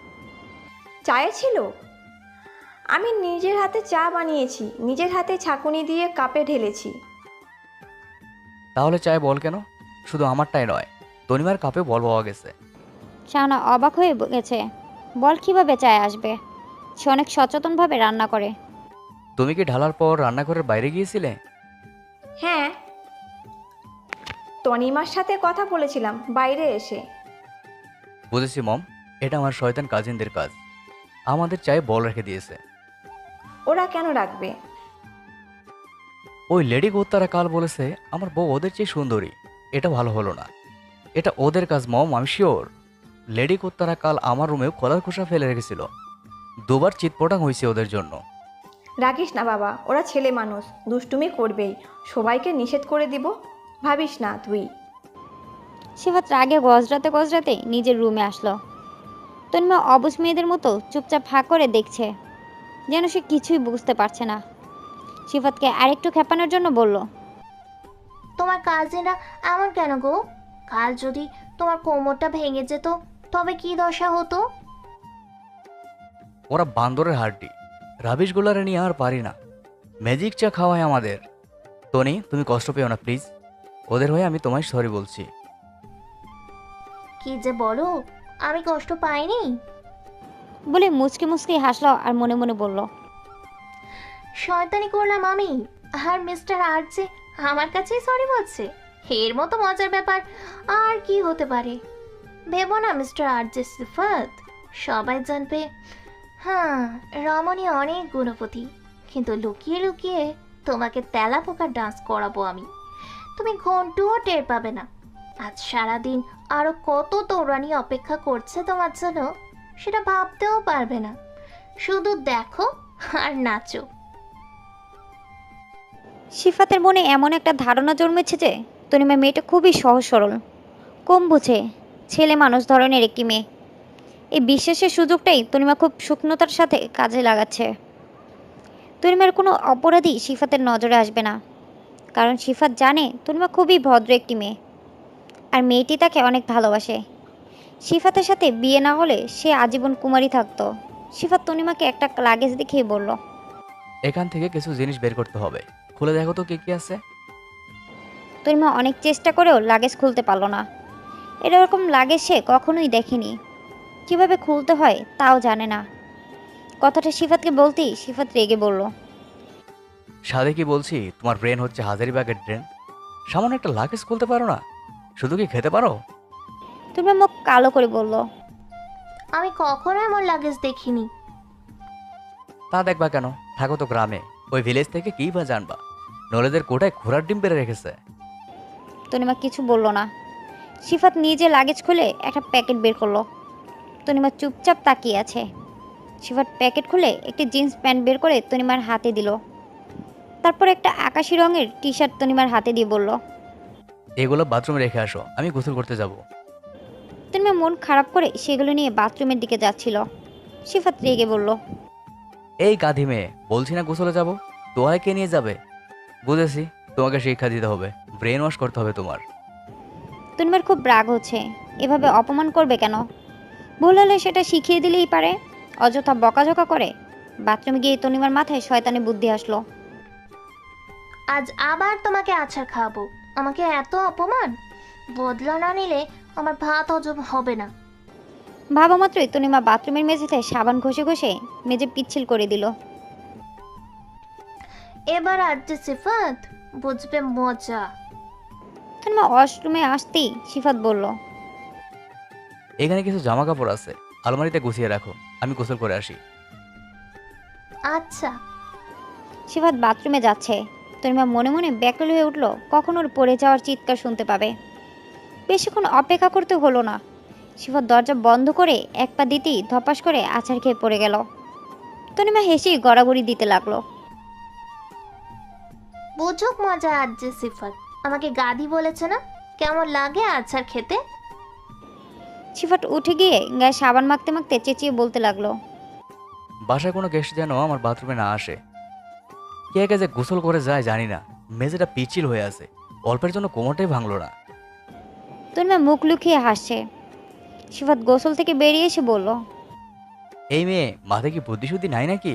চায়ে ছিল? আমি নিজের হাতে চা বানিয়েছি, নিজের হাতে ছাঁকুনি দিয়ে কাপে ঢেলেছি। তাহলে চায় বল কেন? শুধু আমারটাই নয়, তনিমার কাপে বল পাওয়া গেছে। শাহানা অবাক হয়ে গেছে। বল কিভাবে চায় আসবে? সে অনেক সচেতনভাবে রান্না করে। তুমি কি ঢালার পর রান্নাঘরের বাইরে গিয়েছিলে? হ্যাঁ, তনিমার সাথে কথা বলেছিলাম বাইরে এসে। বুঝেছি মম, এটা আমার শয়তান কাজিনদের কাজ। আমাদের চায়ে বল রেখে দিয়েছে। ওরা কেন রাখবে? ওই লেডি গোত্তারা কাল বলেছে আমার বউ ওদের চেয়ে সুন্দরী। এটা ভালো হলো না। এটা ওদের কাজ মম, আমি শিওর। লেডি কুত্তারা কাল আমার রুমেও কলার খোসা ফেলে রেখেছিল। দুবার চিৎপটাং হয়েছে ওদের জন্য। রাখিস না বাবা, ওরা ছেলে মানুষ, দুষ্টুমি করবেই। সবাইকে নিষেধ করে দিব, ভাবিস না তুই। সিফাত রাগে গজরাতে গজরাতে নিজের রুমে আসলো। তন্মা অবুঝ মেয়েদের মতো চুপচাপ হাঁ করে দেখছে, যেন সে কিছুই বুঝতে পারছে না। সিফাতকে আরেকটু খেপানোর জন্য বলল, তোমার কাজিনরা এমন কেন গো? কাল যদি তোমার কোমরটা ভেঙে যেত তবে কি দশা হতো? ওরা বান্দরের হাড্ডি, রাবিশগুলারে নিয়ে আর পারি না। ম্যাজিক চা খাওয়ায় আমাদের। টনি, তুমি কষ্ট পেও না প্লিজ। ওদের হয়ে আমি তোমায় সরি বলছি। কি যে বলো, আমি কষ্ট পাইনি। বলে মুচকি মুচকি হাসলো আর মনে মনে বলল, শয়তানি করলাম আমি, আর মিস্টার আরজে আমার কাছেই সরি বলছে। এর মতো মজার ব্যাপার আর কি হতে পারে? ভেবো না মিস্টার আরজে সিফাত, সবাই জানবে। হ্যাঁ, রমণী অনেক গুণপতি, কিন্তু লুকিয়ে লুকিয়ে তোমাকে তেলা পোকার ডান্স করাবো আমি। তুমি ঘন্টুও টের পাবে না। আজ সারাদিন আরো কত তরুণী অপেক্ষা করছে তোমার জন্য, সেটা ভাবতেও পারবে না। শুধু দেখো আর নাচো। সিফাতের মনে এমন একটা ধারণা জন্মেছে যে তনিমা মেয়েটা খুবই সহজ সরল, কম বুঝে, ছেলে মানুষ ধরনের একটি মেয়ে। এই বিশ্বাসের সুযোগটাই তনিমা খুব সূক্ষ্মতার সাথে কাজে লাগাচ্ছে। তনিমার কোনো অপরাধী সিফাতের নজরে আসবে না, কারণ সিফাত জানে তনিমা খুবই ভদ্র একটি মেয়ে, আর মেয়েটি তাকে অনেক ভালোবাসে। সিফাতের সাথে বিয়ে না হলে সে আজীবন কুমারী থাকতো। সিফাত তনিমাকে একটা লাগেজ দেখিয়ে বলল, এখান থেকে কিছু জিনিস বের করতে হবে, খুলে দেখো তো কি কি আছে। তনিমা অনেক চেষ্টা করেও লাগেজ খুলতে পারল না। এরকম লাগেজ সে কখনোই দেখেনি, কিভাবে খুলতে হয় তাও জানে না। কথাটা সিফাতকে বলতেই সিফাত রেগে বলল, সাদে কি বলছি, তোমার ব্রেন হচ্ছে হাজারিবাগের ড্রেন। সামান্য একটা লাগেজ খুলতে পারো না, শুধু কি খেতে পারো? তনিমা মুখ কালো করে বলল, আমি কখনো এমন লাগেজ দেখিনি। তা দেখবা কেন, থাকো তো গ্রামে, ওই ভিলেজ থেকে কি বা জানবা? নলেদের কোটায় ঘোড়ার ডিম পেরে রেখেছে। তনিমা কিছু বলল না। সিফাত নিজে লাগেজ খুলে একটা প্যাকেট বের করলো। তনিমা চুপচাপ তাকিয়ে আছে। সিফাত প্যাকেট খুলে একটি জিন্স প্যান্ট বের করে তনিমার হাতে দিল। তারপর একটা আকাশি রঙের টি শার্ট তনিমার হাতে দিয়ে বলল, এগুলো বাথরুমে রেখে আসো, আমি গোসল করতে যাব। তনিমা মন খারাপ করে সেগুলো নিয়ে বাথরুমের দিকে যাচ্ছিল। সিফাত রেগে বলল, এই গাধি মেয়ে, বলছি না গোসলে যাব, তোয়ালে কে নিয়ে যাবে? বুঝেছি, তোমাকে শিক্ষা দিতে হবে, ব্রেন ওয়াশ করতে হবে তোমার। তনিমার খুব রাগ হচ্ছে, এভাবে অপমান করবে কেন? ভুল হলে সেটা শিখিয়ে দিলেই পারে, অযথা বকাঝকা করে। বাথরুমে গিয়ে তনিমার মাথায় শয়তানি বুদ্ধি আসলো। আজ আবার তোমাকে আছাড় খাওয়াবো। আমাকে এত অপমান, বদলা না নিলে আমার ভাত হজম হবে না। ভাবা মাত্রই তনিমা বাথরুমের মেঝেতে সাবান ঘষে ঘষে মেঝে পিচ্ছিল করে দিল। এবার আজকে সিফাত বুঝবে মজা। তনিমা ওয়াশরুমে আসতেই সিফাত বলল, এখানে কিছু জামা কাপড় আছে, আলমারিতে গুছিয়ে রাখো, আমি গোসল করে আসি। আচ্ছা। সিফাত বাথরুমে যাচ্ছে। তনিমা মনে মনে ব্যাকুল হয়ে উঠল, কখন ওর পড়ে যাওয়ার চিৎকার শুনতে পাবে। বেশিক্ষণ অপেক্ষা করতে হলো না। সিফাত দরজা বন্ধ করে এক পা দিতেই ধপাস করে আছাড় খেয়ে পড়ে গেল। তনিমা হেসেই গড়াগড়ি দিতে লাগলো। বুঝুক মজা আজকে সিফাত। আমাকে গাধি বলেছে না? কেমন লাগে আছাড় খেতে? সিফাত উঠে গিয়ে গায়ে সাবান মাখতে মাখতে চেঁচিয়ে বলতে লাগলো, বাসায় কোনো গেস্ট যেন আমার বাথরুমে না আসে। কে কে যে গোসল করে যায় জানি না, মেঝেটা পিচ্ছিল হয়ে আছে, অল্পের জন্য কোমরটাই ভাঙলো না। তনিমা মুখ লুকিয়ে হাসছে। সিফাত গোসল থেকে বেরিয়ে এসে বলল, এই মেয়ে, মাথায় কি বুদ্ধিশুদ্ধি নাই নাকি?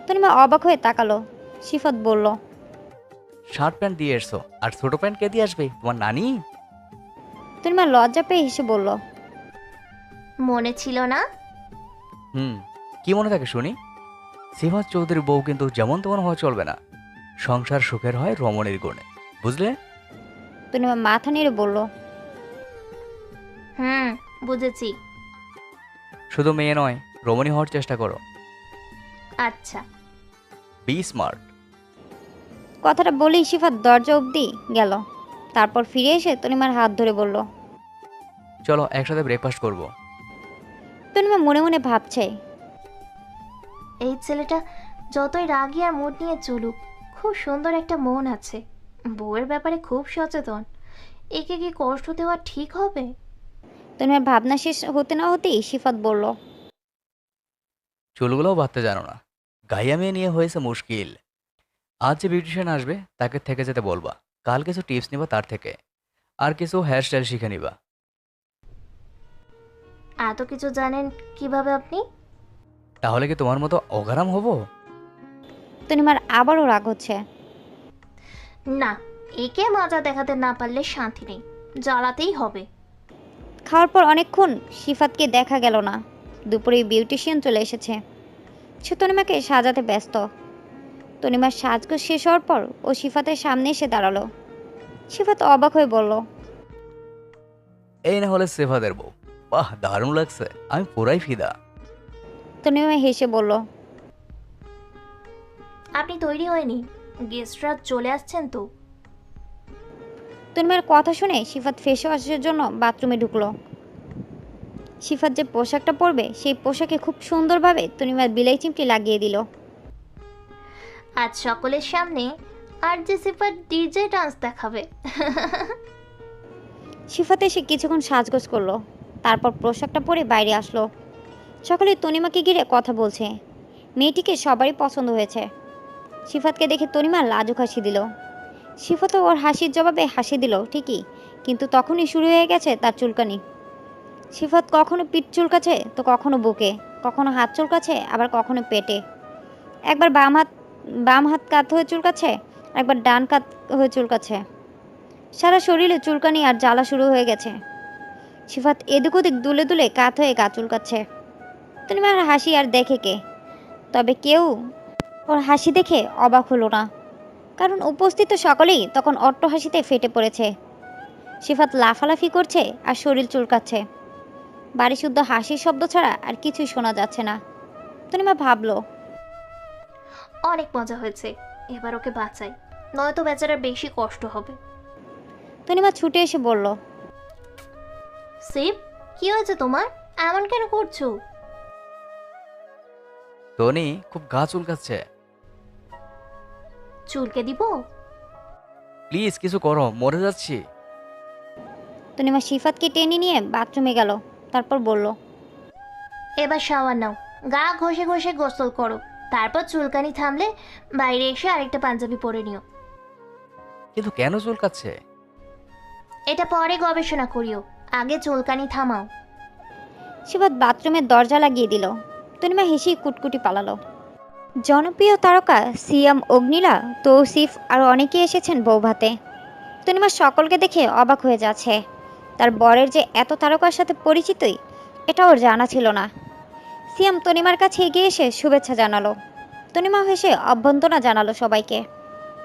তনিমা অবাক হয়ে তাকালো। সিফাত বলল, শার্ট প্যান্ট দিয়ে এসছো, আর ছোট প্যান্ট কে দিয়ে আসবে, তোমার নানি? তনিমা লজ্জা পেয়ে হেসে বলল, মনে ছিল না? কি মনে থাকে শুনি? সিফাত চৌধুরীর বউ কিন্তু যেমন তেমন হওয়া চলবে না, সংসার সুখের হয় রমণীর গুণে, বুঝলে? তনিমা মাথা নেড়ে বলল, বুঝেছি। শুধু মেয়ে নয়, রমণী হওয়ার চেষ্টা করো। আচ্ছা। Be smart. কথাটা বলেই সিফাত দরজা অবধি গেল। তারপর ফিরে এসে তনিমার হাত ধরে বলল, চলো একসাথে ব্রেকফাস্ট করব। তনিমা মনে মনে ভাবছে, এই ছেলেটা যতই রাগী আর মুড নিয়ে চলুক, খুব সুন্দর একটা মন আছে, বউয়ের ব্যাপারে খুব সচেতন। একে কি কষ্ট দেওয়া ঠিক হবে? তনিমার ভাবনা শেষ হতে না হতেই সিফাত বলল, চুলগুলোও বাঁধতে জানো না, গাইয়া মেয়ে নিয়ে হয়েছে মুশকিল। আজ যে বিউটিশিয়ান আসবে তাকে থেকে যেতে বলবা, কাল কিছু টিপস নিবা তার থেকে, আর কিছু হেয়ারস্টাইল শিখে নিবা। এত কিছু জানেন কিভাবে আপনি? তাহলে কি তোমার মতো অগারাম হব? তনিমার আবারও রাগ হচ্ছে। না, একে মজা দেখাতে না পারলে শান্তি নেই, জ্বালাতেই হবে। খাওয়ার পর অনেকক্ষণ সিফাতকে দেখা গেল না। দুপুরে বিউটিশিয়ান চলে এসেছে। সে তনিমাকে সাজাতে ব্যস্ত। তনিমার সাজগোজ শেষ হওয়ার পর ও সিফাতের সামনে এসে দাঁড়ালো। সিফাত অবাক হয়ে বলল, এই না হলে সেফাদের বউ। বাহ, দারুণ লাগছে, আমি পুরাই ফিদা। তনিমা হেসে বলল, আপনি তৈরি হয়নি, গেস্টরা চলে আসছেন তো। তনিমার কথা শুনে সিফাত ফেস ওয়াশের জন্য বাথরুমে ঢুকলো। সিফাত যে পোশাকটা পরবে সেই পোশাকে খুব সুন্দরভাবে তনিমার বিলাই চিমটি লাগিয়ে দিল। আজ সকলের সামনে আর যে সিফার ডিজে ডান্স দেখাবে। সিফাত এসে কিছুক্ষণ সাজগোজ করলো, তারপর পোশাকটা পরে বাইরে আসলো। সকলে তনিমাকে ঘিরে কথা বলছে। মেয়েটিকে সবারই পছন্দ হয়েছে। সিফাতকে দেখে তনিমা লাজুক হাসি দিল। সিফাতও ওর হাসির জবাবে হাসি দিল ঠিকই, কিন্তু তখনই শুরু হয়ে গেছে তার চুলকানি। সিফাত কখনো পিঠ চুলকাছে তো কখনো বুকে, কখনো হাত চুলকাছে আবার কখনো পেটে। একবার বাম হাত কাত হয়ে চুলকাচ্ছে, একবার ডান কাত হয়ে চুলকাচ্ছে। সারা শরীরে চুলকানি আর জ্বালা শুরু হয়ে গেছে। সিফাত এদিক ওদিক দুলে দুলে কাত হয়ে গা চুলকাচ্ছে। তনিমার হাসি আর দেখে কে? তবে কেউ ওর হাসি দেখে অবাক হলো না, কারণ উপস্থিত সকলেই তখন অট্ট হাসিতে ফেটে পড়েছে। সিফাত লাফালাফি করছে আর শরীর চুলকাচ্ছে। বাড়ি শুদ্ধ হাসির শব্দ ছাড়া আর কিছুই শোনা যাচ্ছে না। তনিমা ভাবলো, অনেক মজা হয়েছে, এবার ওকে বাঁচাই, নয়তো বেচারার বেশি কষ্ট হবে। তনিমা ছুটে এসে বলল, সিপ, কি হয়েছে তোমার? এমন কেন করছো? টনি খুব গা চুলকাচ্ছে, চুলকে দিব? প্লিজ কিছু করো, মরে যাচ্ছি। তনিমা সিফাতকে টেনে নিয়ে বাথরুমে গেল। তারপর বলল, এবার শাওয়ার নাও, গা ঘষে ঘষে গোসল করো, তারপর চুলকানি থামলে বাইরে এসে আরেকটা পাঞ্জাবি পরে নিও। কিন্তু কেন চুলকাচ্ছে? এটা পরে গবেষণা করিও, আগে চুলকানি থামাও। সিফাত বাথরুমের দরজা লাগিয়ে দিল। তনিমা হেসেই কুটকুটি পালালো। জনপ্রিয় তারকা সিয়াম, অগ্নিলা, তৌসিফ আর অনেকেই এসেছেন বৌভাতে। তনিমা সকলকে দেখে অবাক হয়ে যাচ্ছে। তার বরের যে এত তারকার সাথে পরিচিতই, এটা ওর জানা ছিল না। সিয়াম তনিমার কাছে এগিয়ে এসে শুভেচ্ছা জানালো। তনিমা হেসে অভ্যন্তনা জানালো সবাইকে।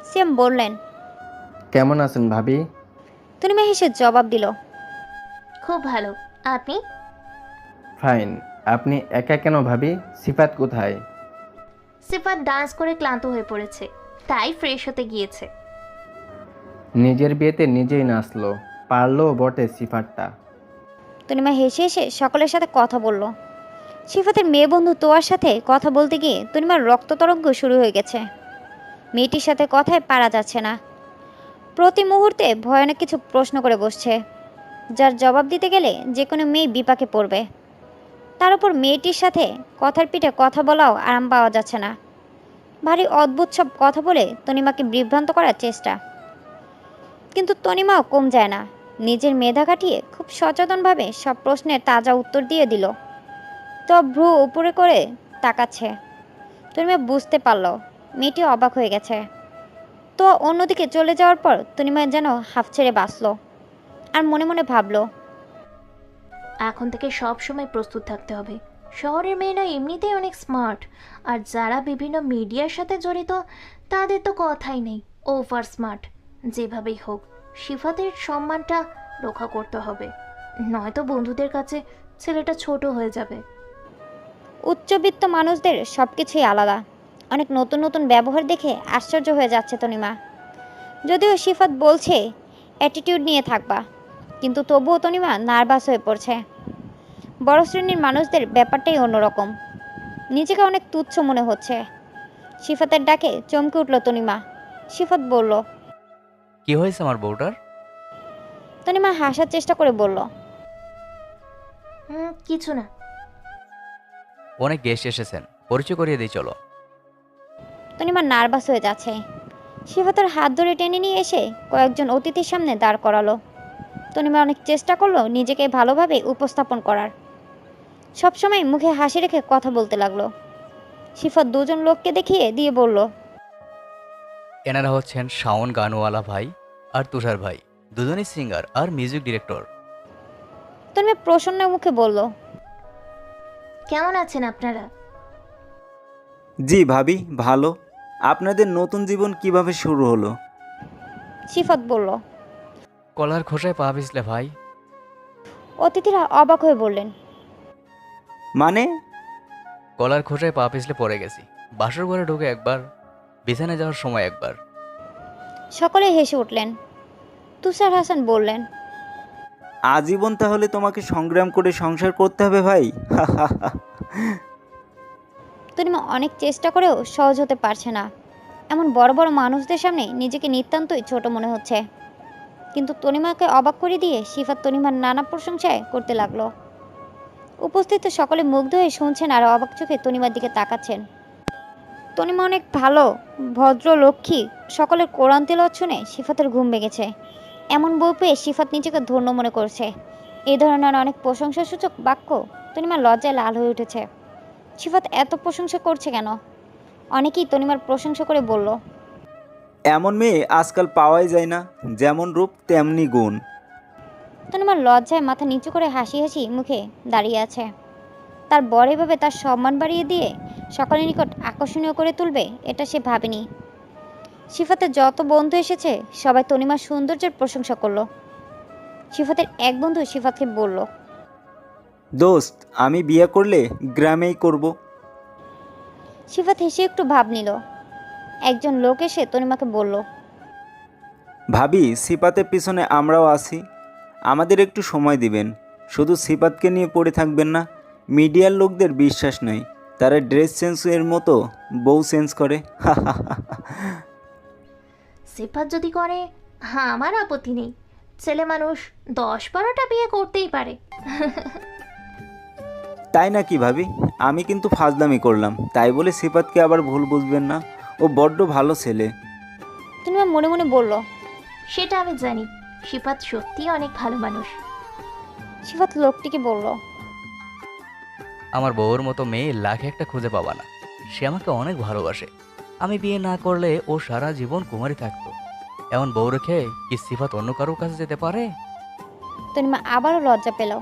সিয়াম বললেন, কেমন আছেন ভাবি? তনিমা হেসে জবাব দিল, খুব ভালো, আপনি? ফাইন। আপনি একা কেন ভাবি? সিফাত কোথায়? সিফাত ডান্স করে ক্লান্ত হয়ে পড়েছে, তাই ফ্রেশ হতে গিয়েছে। নিজের বিয়েতে নিজেই নাচলো, পারলো বটে সিফাতটা। তনিমা হেসে হেসে সকলের সাথে কথা বলল। সিফাতের মেয়ে বন্ধু তোয়ার সাথে কথা বলতে গিয়ে তনিমার রক্ততরঙ্গ শুরু হয়ে গেছে। মেয়েটির সাথে কথায় পারা যাচ্ছে না। প্রতি মুহূর্তে ভয়ানক কিছু প্রশ্ন করে বসছে, যার জবাব দিতে গেলে যে কোনো মেয়ে বিপাকে পড়বে। তার উপর মেয়েটির সাথে কথার পিঠে কথা বলাও আরাম পাওয়া যাচ্ছে না। ভারী অদ্ভুত সব কথা বলে তনিমাকে বিভ্রান্ত করার চেষ্টা, কিন্তু তনিমাও কম যায় না। নিজের মেধা কাটিয়ে খুব সচেতনভাবে সব প্রশ্নের তাজা উত্তর দিয়ে দিল। তো ভ্রু উপরে করে তাকাচ্ছে। তনিমা বুঝতে পারল মেয়েটি অবাক হয়ে গেছে। তো অন্যদিকে চলে যাওয়ার পর তনিমা যেন হাফ ছেড়ে বাঁচল, আর মনে মনে ভাবলো, এখন থেকে সব সময় প্রস্তুত থাকতে হবে। শহরের মেয়েরা এমনিতেই অনেক স্মার্ট, আর যারা বিভিন্ন মিডিয়ার সাথে জড়িত তাদের তো কথাই নেই, ওভার স্মার্ট। যেভাবেই হোক সিফাতের সম্মানটা রক্ষা করতে হবে, নয়তো বন্ধুদের কাছে ছেলেটা ছোট হয়ে যাবে। উচ্চবিত্ত মানুষদের সব কিছুই আলাদা। অনেক নতুন নতুন ব্যবহার দেখে আশ্চর্য হয়ে যাচ্ছে তনিমা। যদিও সিফাত বলছে অ্যাটিটিউড নিয়ে থাকবা, কিন্তু তবুও তনিমা নার্ভাস হয়ে পড়ছে। বড় শ্রেণীর মানুষদের ব্যাপারটাই অন্যরকম। নিজেকে অনেক তুচ্ছ মনে হচ্ছে। সিফাতের ডাকে চমকে উঠল তনিমা। সিফাত বলল। কি হয়েছে আমার বউটার? তনিমা হাসার চেষ্টা করে বলল। কিছু না। অনেক গেস্ট এসেছেন, পরিচয় করিয়ে দিই চলো। তনিমা নার্ভাস হয়ে যাচ্ছে। সিফাতের হাত ধরে টেনে নিয়ে এসে কয়েকজন অতিথির সামনে দাঁড় করালো। তনিমা অনেক চেষ্টা করলো নিজেকে ভালোভাবে উপস্থাপন করার। সবসময় মুখে হাসি রেখে কথা বলতে লাগলো। সিফাত দুজন লোককে দেখিয়ে দিয়ে বলল। এনারা হচ্ছেন শাওন গানওয়ালা ভাই আর তুষার ভাই, দুজনই সিঙ্গার আর মিউজিক ডিরেক্টর। তনিমা প্রসন্ন মুখে বলল। কেমন আছেন আপনারা? জি ভাবি, ভালো। আপনাদের নতুন জীবন কিভাবে শুরু হলো? সিফাত বলল। কলার খোসায় পা পিছলে ভাই। অতিথিরা অবাক হয়ে বললেন। মানে? কলার খোসায় পা পিছলে পড়ে গেছি, বাসর ঘরে ঢুকে একবার, বিছানায় যাওয়ার সময় একবার। সকলে হেসে উঠলেন। তুষার হাসান বললেন। আজীবন তাহলে তোমাকে সংগ্রাম করে সংসার করতে হবে ভাই। তনিমা অনেক চেষ্টা করেও সহজ হতে পারছে না। এমন বড় বড় মানুষদের সামনে নিজেকে নিতান্তই ছোট মনে হচ্ছে। কিন্তু তনিমাকে অবাক করে দিয়ে সিফাত তনিমার নানা প্রশংসায় করতে লাগলো। উপস্থিত সকলে মুগ্ধ হয়ে শুনছেন আর অবাক চোখে তনিমার দিকে তাকাচ্ছেন। তনিমা অনেক ভালো, ভদ্র, লক্ষ্মী। সকলের কোরআন তেলাওয়াত শুনে সিফাতের ঘুম ভেঙেছে। এমন বউ পেয়ে সিফাত নিজেকে ধন্য মনে করছে। এই ধরনের অনেক প্রশংসাসূচক বাক্য তনিমার লজ্জায় লাল হয়ে উঠেছে। সিফাত এত প্রশংসা করছে কেন? অনেকেই তনিমার প্রশংসা করে বলল। এমন মেয়ে আজকাল পাওয়াই যায় না, যেমন রূপ তেমনি গুণ। তনিমার লজ্জায় মাথা নিচু করে হাসি হাসি মুখে দাঁড়িয়ে আছে। তার বর এভাবে তার সম্মান বাড়িয়ে দিয়ে সকলের নিকট আকর্ষণীয় করে তুলবে, এটা সে ভাবেনি। সিফাতের যত বন্ধু এসেছে সবাই তনিমার সৌন্দর্যের প্রশংসা করলো। সিফাতের এক বন্ধু সিফাতকে বলল। দোস্ত, আমি বিয়ে করলে গ্রামেই করব। সিফাত হেসে একটু ভাব নিল। একজন লোক এসে তনিমাকে বলল। ভাবি, সিপাতের পিছনে আমরাও আছি, আমাদের একটু সময় দিবেন। শুধু সিপাতকে নিয়ে পড়ে থাকবেন না। মিডিয়ার লোকদের বিশ্বাস নেই, তারা ড্রেস চেঞ্জের মতো বউ চেঞ্জ করে। সিফাত যদি করে, হ্যাঁ, আমার আপত্তি নেই। ছেলে মানুষ 10-12টা বিয়ে করতেই পারে। তাই নাকি ভাবি? আমি কিন্তু ফাজলামি করলাম, তাই বলে সিপাতকে আবার ভুল বুঝবেন না, ও বড্ড ভালো ছেলে। তনিমা মনে মনে বলল। সেটা আমি জানি, সিফাত সত্যিই অনেক ভালো মানুষ। সিফাত লোকটিকে বলল। আমার বউর মতো মেয়ে লাখে একটা খুঁজে পাবা না। সে আমাকে অনেক ভালোবাসে। আমি বিয়ে না করলে ও সারা জীবন কুমারী থাকতো। এমন বউ রেখে কি সিফাত অন্য কারোর কাছে যেতে পারে? তনিমা আবারও লজ্জা পেল।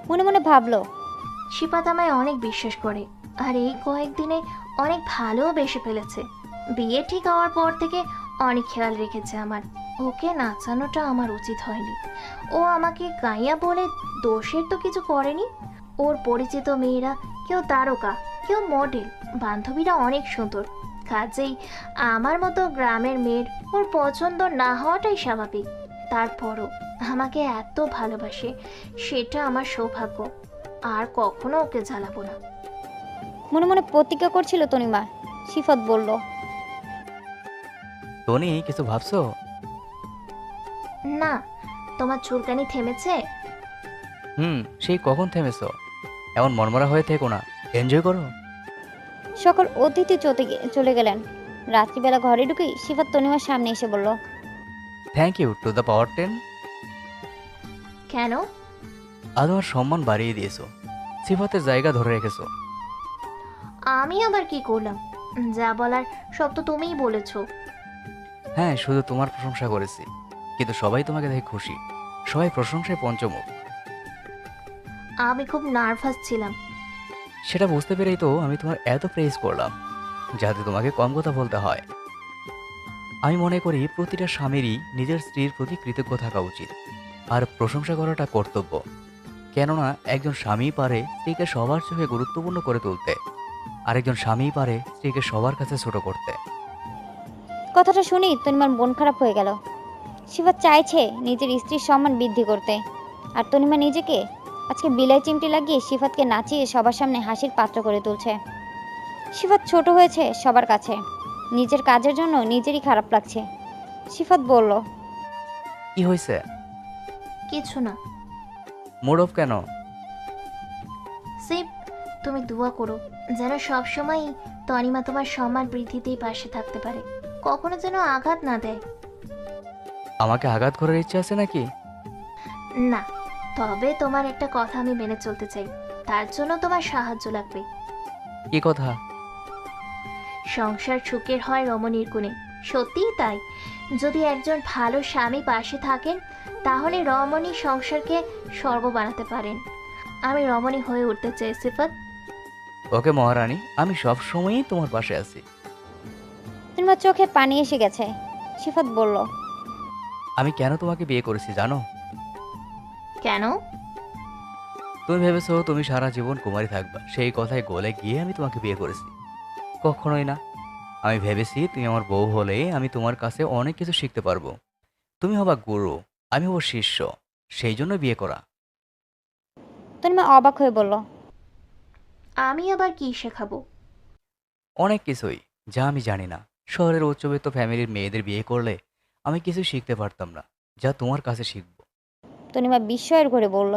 মনে মনে ভাবলো। সিফাত আমায় অনেক বিশ্বাস করে, আর এই কয়েকদিনে অনেক ভালোবেসে ফেলেছে। বিয়ে ঠিক হওয়ার পর থেকে অনেক খেয়াল রেখেছে আমার। ওকে নাচানোটা আমার উচিত হয়নি। ও আমাকে গাইয়া বলে দোষের তো কিছু করেনি। ওর পরিচিত মেয়েরা কেউ তারকা, কেউ মডেল, বান্ধবীরা অনেক সুন্দর। কাজেই আমার মতো গ্রামের মেয়ের ওর পছন্দ না হওয়াটাই স্বাভাবিক। তারপরও আমাকে এত ভালোবাসে, সেটা আমার সৌভাগ্য। আর কখনো ওকে জ্বালাবো না। মনে মনে প্রতিজ্ঞা করছিল তনিমা। সিফাত বলল। টনি, কিছু ভাবছো? না, তোমার চুলকানি থেমেছে? সেই কখন থেমেছো? এমন মনমরা হয়ে থেকো না, এনজয় করো। সকল অতিথি চলে গেলেন। রাত্রিবেলা ঘরে ঢুকেই সিফাত তনিমার সামনে এসে বলল। Thank you to the power 10। কেন? আজ আমার সম্মান বাড়িয়ে দিয়েছো, সিফাতের জায়গা ধরে রেখেছো। আমি আবার কি করলাম? যা বলার সব তো তুমিই বলেছো। হ্যাঁ, শুধু তোমার প্রশংসা করেছি, কিন্তু সবাই তোমাকে দেখে খুশি। সবাই প্রশংসায় পঞ্চমুখ। আমি খুব নার্ভাস ছিলাম। সেটা বুঝতে পেরেই তো আমি তোমার এত প্রেজ করলাম, যাতে তোমাকে কম কথা বলতে হয়। আমি মনে করি প্রতিটা স্বামীরই নিজের স্ত্রীর প্রতি কৃতজ্ঞ থাকা উচিত, আর প্রশংসা করাটা কর্তব্য। কেননা একজন স্বামী পারে স্ত্রীকে সবার চোখে গুরুত্বপূর্ণ করে তুলতে, আরেকজন স্বামী পারে স্ত্রীকে সবার কাছে ছোট করতে। কথাটা শুনি তনিমার মন খারাপ হয়ে গেল। সিফাত চাইছে নিজের স্ত্রীর সম্মান বৃদ্ধি করতে, আর তনিমা নিজেকে আজকে বিলাই চিমটি লাগিয়ে সিফাতকে নাচিয়ে সবার সামনে হাসির পাত্র করে তুলছে। সিফাত ছোট হয়েছে সবার কাছে, নিজের কাজের জন্য নিজেরই খারাপ লাগছে। সিফাত বলল, কি হয়েছে? কিছু না। মুড অফ কেন? সিপ, তুমি দোয়া করো যেন সবসময়ই তনিমা তোমার সম্মান বৃদ্ধিতেই পাশে থাকতে পারে, কখনো যেন আঘাত না দেয়। আমাকে আঘাত করার ইচ্ছা আছে নাকি? না, তবে তোমার একটা কথা আমি মেনে চলতে চাই, তার জন্য তোমার সাহায্য লাগবে। কি কথা? সংসার সুখের হয় রমণীর গুণে, সত্যিই তাই। যদি একজন ভালো স্বামী পাশে থাকেন তাহলে রমণী সংসারকে স্বর্গ বানাতে পারেন। আমি রমণী হয়ে উঠতে চাই সিফাত। ওকে মহারানী, আমি সব সময়ই তোমার পাশে আছি। তনিমার চোখে পানি এসে গেছে। সিফাত বলল, আমি কেন তোমাকে বিয়ে করেছি জানো? কেন? তুমি ভেবেছো তুমি সারা জীবন কুমারী থাকবা, সেই কথায় গলে গিয়ে আমি তোমাকে বিয়ে করেছি? কখনোই না। আমি ভেবেছি তুমি আমার বউ হলে আমি তোমার কাছে অনেক কিছু শিখতে পারবো। তুমি হবা গুরু, আমি হব শিষ্য, সেই জন্য বিয়ে করা। তনিমা অবাক হয়ে বলল, আমি আবার কি শেখাবো? অনেক কিছুই, যা আমি জানি না। শহরের উচ্চবিত্ত ফ্যামিলির মেয়েদের বিয়ে করলে আমি কিছু শিখতে পারতাম না, যা তোমার কাছে শিখবো। তনিমা বিস্ময়ের ঘরে বলল,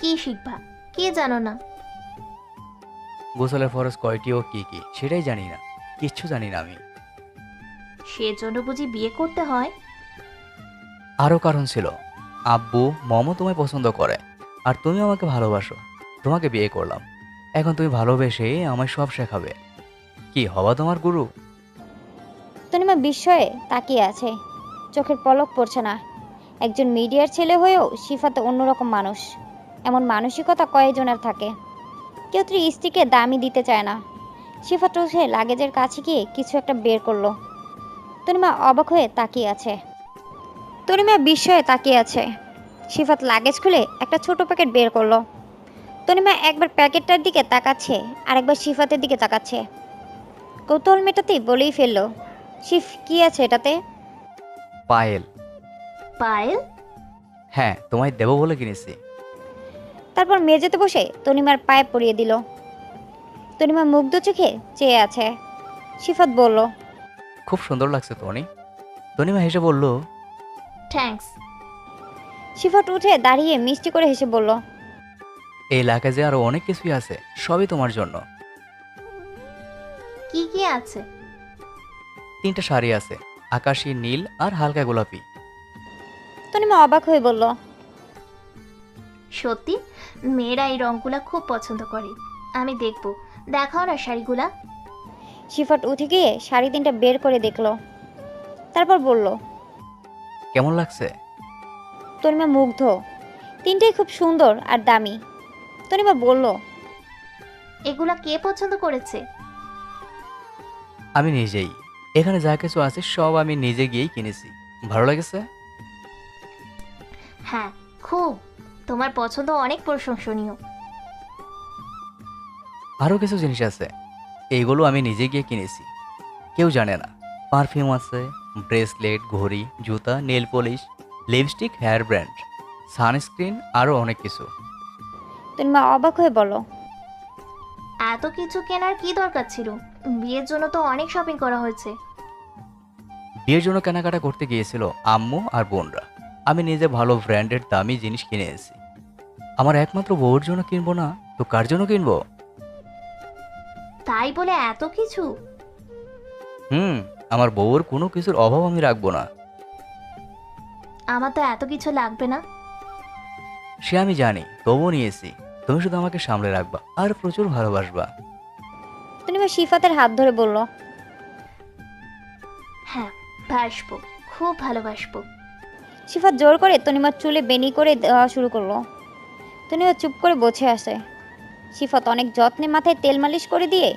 কি শিখবা? কি জানো না? গোসলের ফরজ কয়টি ও কি কি সেটাই জানি না, কিচ্ছু জানি না আমি। সেজন্য বুঝি বিয়ে করতে হয়? আরও কারণ ছিল, আব্বু মমও তোমায় পছন্দ করে, আর তুমি আমাকে ভালোবাসো, তোমাকে বিয়ে করলাম। এখন তুমি ভালোবেসে আমায় সব শেখাবে। কি হবা তোমার গুরু? তনিমা বিস্ময়ে তাকিয়ে আছে, চোখের পলক পড়ছে না। একজন মিডিয়ার ছেলে হয়েও সিফাত অন্যরকম মানুষ। এমন মানসিকতা কয়েকজনের থাকে। কেউ স্ত্রীকে দামই দিতে চায় না। সিফাত উঠে লাগেজের কাছে গিয়ে কিছু একটা বের করলো। তনিমা অবাক হয়ে তাকিয়ে আছে। তনিমা বিস্ময়ে তাকিয়ে আছে। সিফাত লাগেজ খুলে একটা ছোট প্যাকেট বের করলো। তনিমা একবার প্যাকেটটার দিকে তাকাচ্ছে, আরেকবার সিফাতের দিকে তাকাচ্ছে। কৌতূহল মেটাতেই বলেই ফেললো, শিফ, কি আছে এটাতে? পায়েল। পায়েল? হ্যাঁ, তোমায় দেবো বলে কিনেছি। তারপর মেঝেতে বসে তনিমার পায়ে পরিয়ে দিল। তনিমা মুগ্ধ চোখে চেয়ে আছে। সিফাত বলল, খুব সুন্দর লাগছে টনি। তনিমা হেসে বলল, থ্যাঙ্কস। সিফাত উঠে দাঁড়িয়ে মিষ্টি করে হেসে বলল, এই লাগেজে আরো অনেক কিছুই আছে, সবই তোমার জন্য। কি কি আছে? 3টা শাড়ি আছে, আকাশি, নীল আর হালকা গোলাপি। তনিমা অবাক হয়ে বলল, সত্যি? মেয়েরা এই রঙগুলা খুব পছন্দ করে। আমি দেখবো, দেখাও না শাড়িগুলা। সিফাত উঠে গিয়ে শাড়ি 3টা বের করে দেখলো। তারপর বলল, কেমন লাগছে? তনিমা মুগ্ধ। 3টাই খুব সুন্দর আর দামি। তনিমা বলল, এগুলা কে পছন্দ করেছে? আমি নিজেই। এখানে যা কিছু আছে সব আমি নিজে গিয়েই কিনেছি। ভালো লেগেছে? হ্যাঁ, খুব। তোমার পছন্দ অনেক প্রশংসনীয়। আরও কিছু জিনিস আছে, এইগুলো আমি নিজে গিয়ে কিনেছি, কেউ জানে না। পারফিউম আছে, ব্রেসলেট, ঘড়ি, জুতা, nail polish, lipstick, hair brand, sunscreen, আরও অনেক কিছু। তনিমা অবাক হয়ে বলল, এত কিছু কেনার কি দরকার ছিল? বিয়ের জন্য তো অনেক শপিং করা হয়েছে। বিয়ের জন্য কেনাকাটা করতে গিয়েছিল আম্মু আর বোনরা। আমি নিজে ভালো ব্র্যান্ডের দামি জিনিস কিনে এনেছি। আমার একমাত্র বউর জন্য কিনবো না তো কার জন্য কিনবো? তাই বলে এত কিছু? আমার বউর কোনো কিছুর অভাব আমি রাখবো না। আমার তো এত কিছু লাগবে না। সে আমি জানি, তবুও নিয়েছি। তুমি শুধু আমাকে সামলে রাখবা আর প্রচুর ভালোবাসবা। তনিমা সিফাতের হাত ধরে বলল, হ্যাঁ, বাসবো, খুব ভালোবাসবো। সিফাত জোর করে তনিমার চুলে বেনি করে দেওয়া শুরু করলো। তনিমা চুপ করে বসে আসে। সিফাত অনেক যত্নে মাথায় তেল মালিশ করে দিয়ে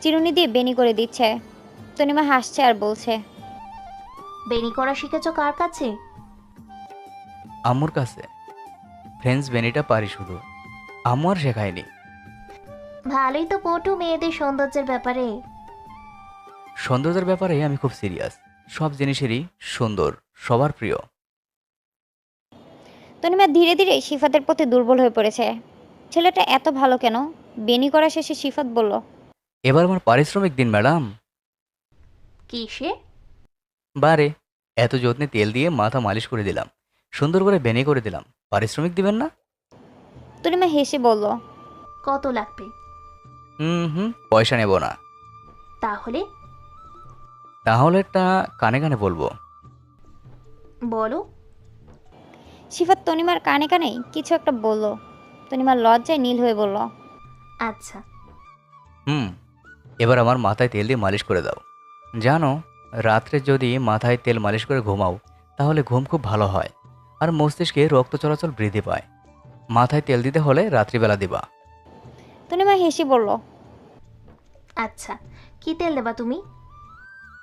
চিরুনি দিয়ে বেনি করে দিচ্ছে। তনিমা হাসছে আর বলছে, বেনি করা শিখেছো কার কাছে? আম্মুর কাছে। ফ্রেঞ্চ বেনিটা পারি শুধু, আম্মু আর শেখায়নি। ভালোই তো পটু মেয়েদের সৌন্দর্যের ব্যাপারে। সৌন্দর্যের ব্যাপারে আমি খুব সিরিয়াস। সব জিনিসেরই সুন্দর, সবার প্রিয়। তনিমা ধীরে ধীরে সিফাতের প্রতি দুর্বল হয়ে পড়েছে। ছেলেটা এত ভালো কেন? বেনি করা শেষে সিফাত বলল, এবার আমার পারিশ্রমিক দিন ম্যাডাম। কিসে? বারে, এত যত্নে তেল দিয়ে মাথা মালিশ করে দিলাম, সুন্দর করে বেনে করে দিলাম, পারিশ্রমিক দিবেন না? তনিমা হেসে বলল, কত লাগবে? পয়সা নেব না। তাহলে তাহলে একটা কানে কানে বলবো। বলো। সিফাত তনিমার কানে কানে কিছু একটা বলল। তনিমার লজ্জায় নীল হয়ে বলল, আচ্ছা। এবার আমার মাথায় তেল দিয়ে মালিশ করে দাও। জানো, রাত্রে যদি মাথায় তেল মালিশ করে ঘুমাও তাহলে ঘুম খুব ভালো হয় আর মস্তিষ্কে রক্ত চলাচল বৃদ্ধি পায়। মাথায় তেল দিতে হলে রাত্রিবেলা দিবা। তনিমা হেসে বলল, আচ্ছা, কি তেল দেবা তুমি?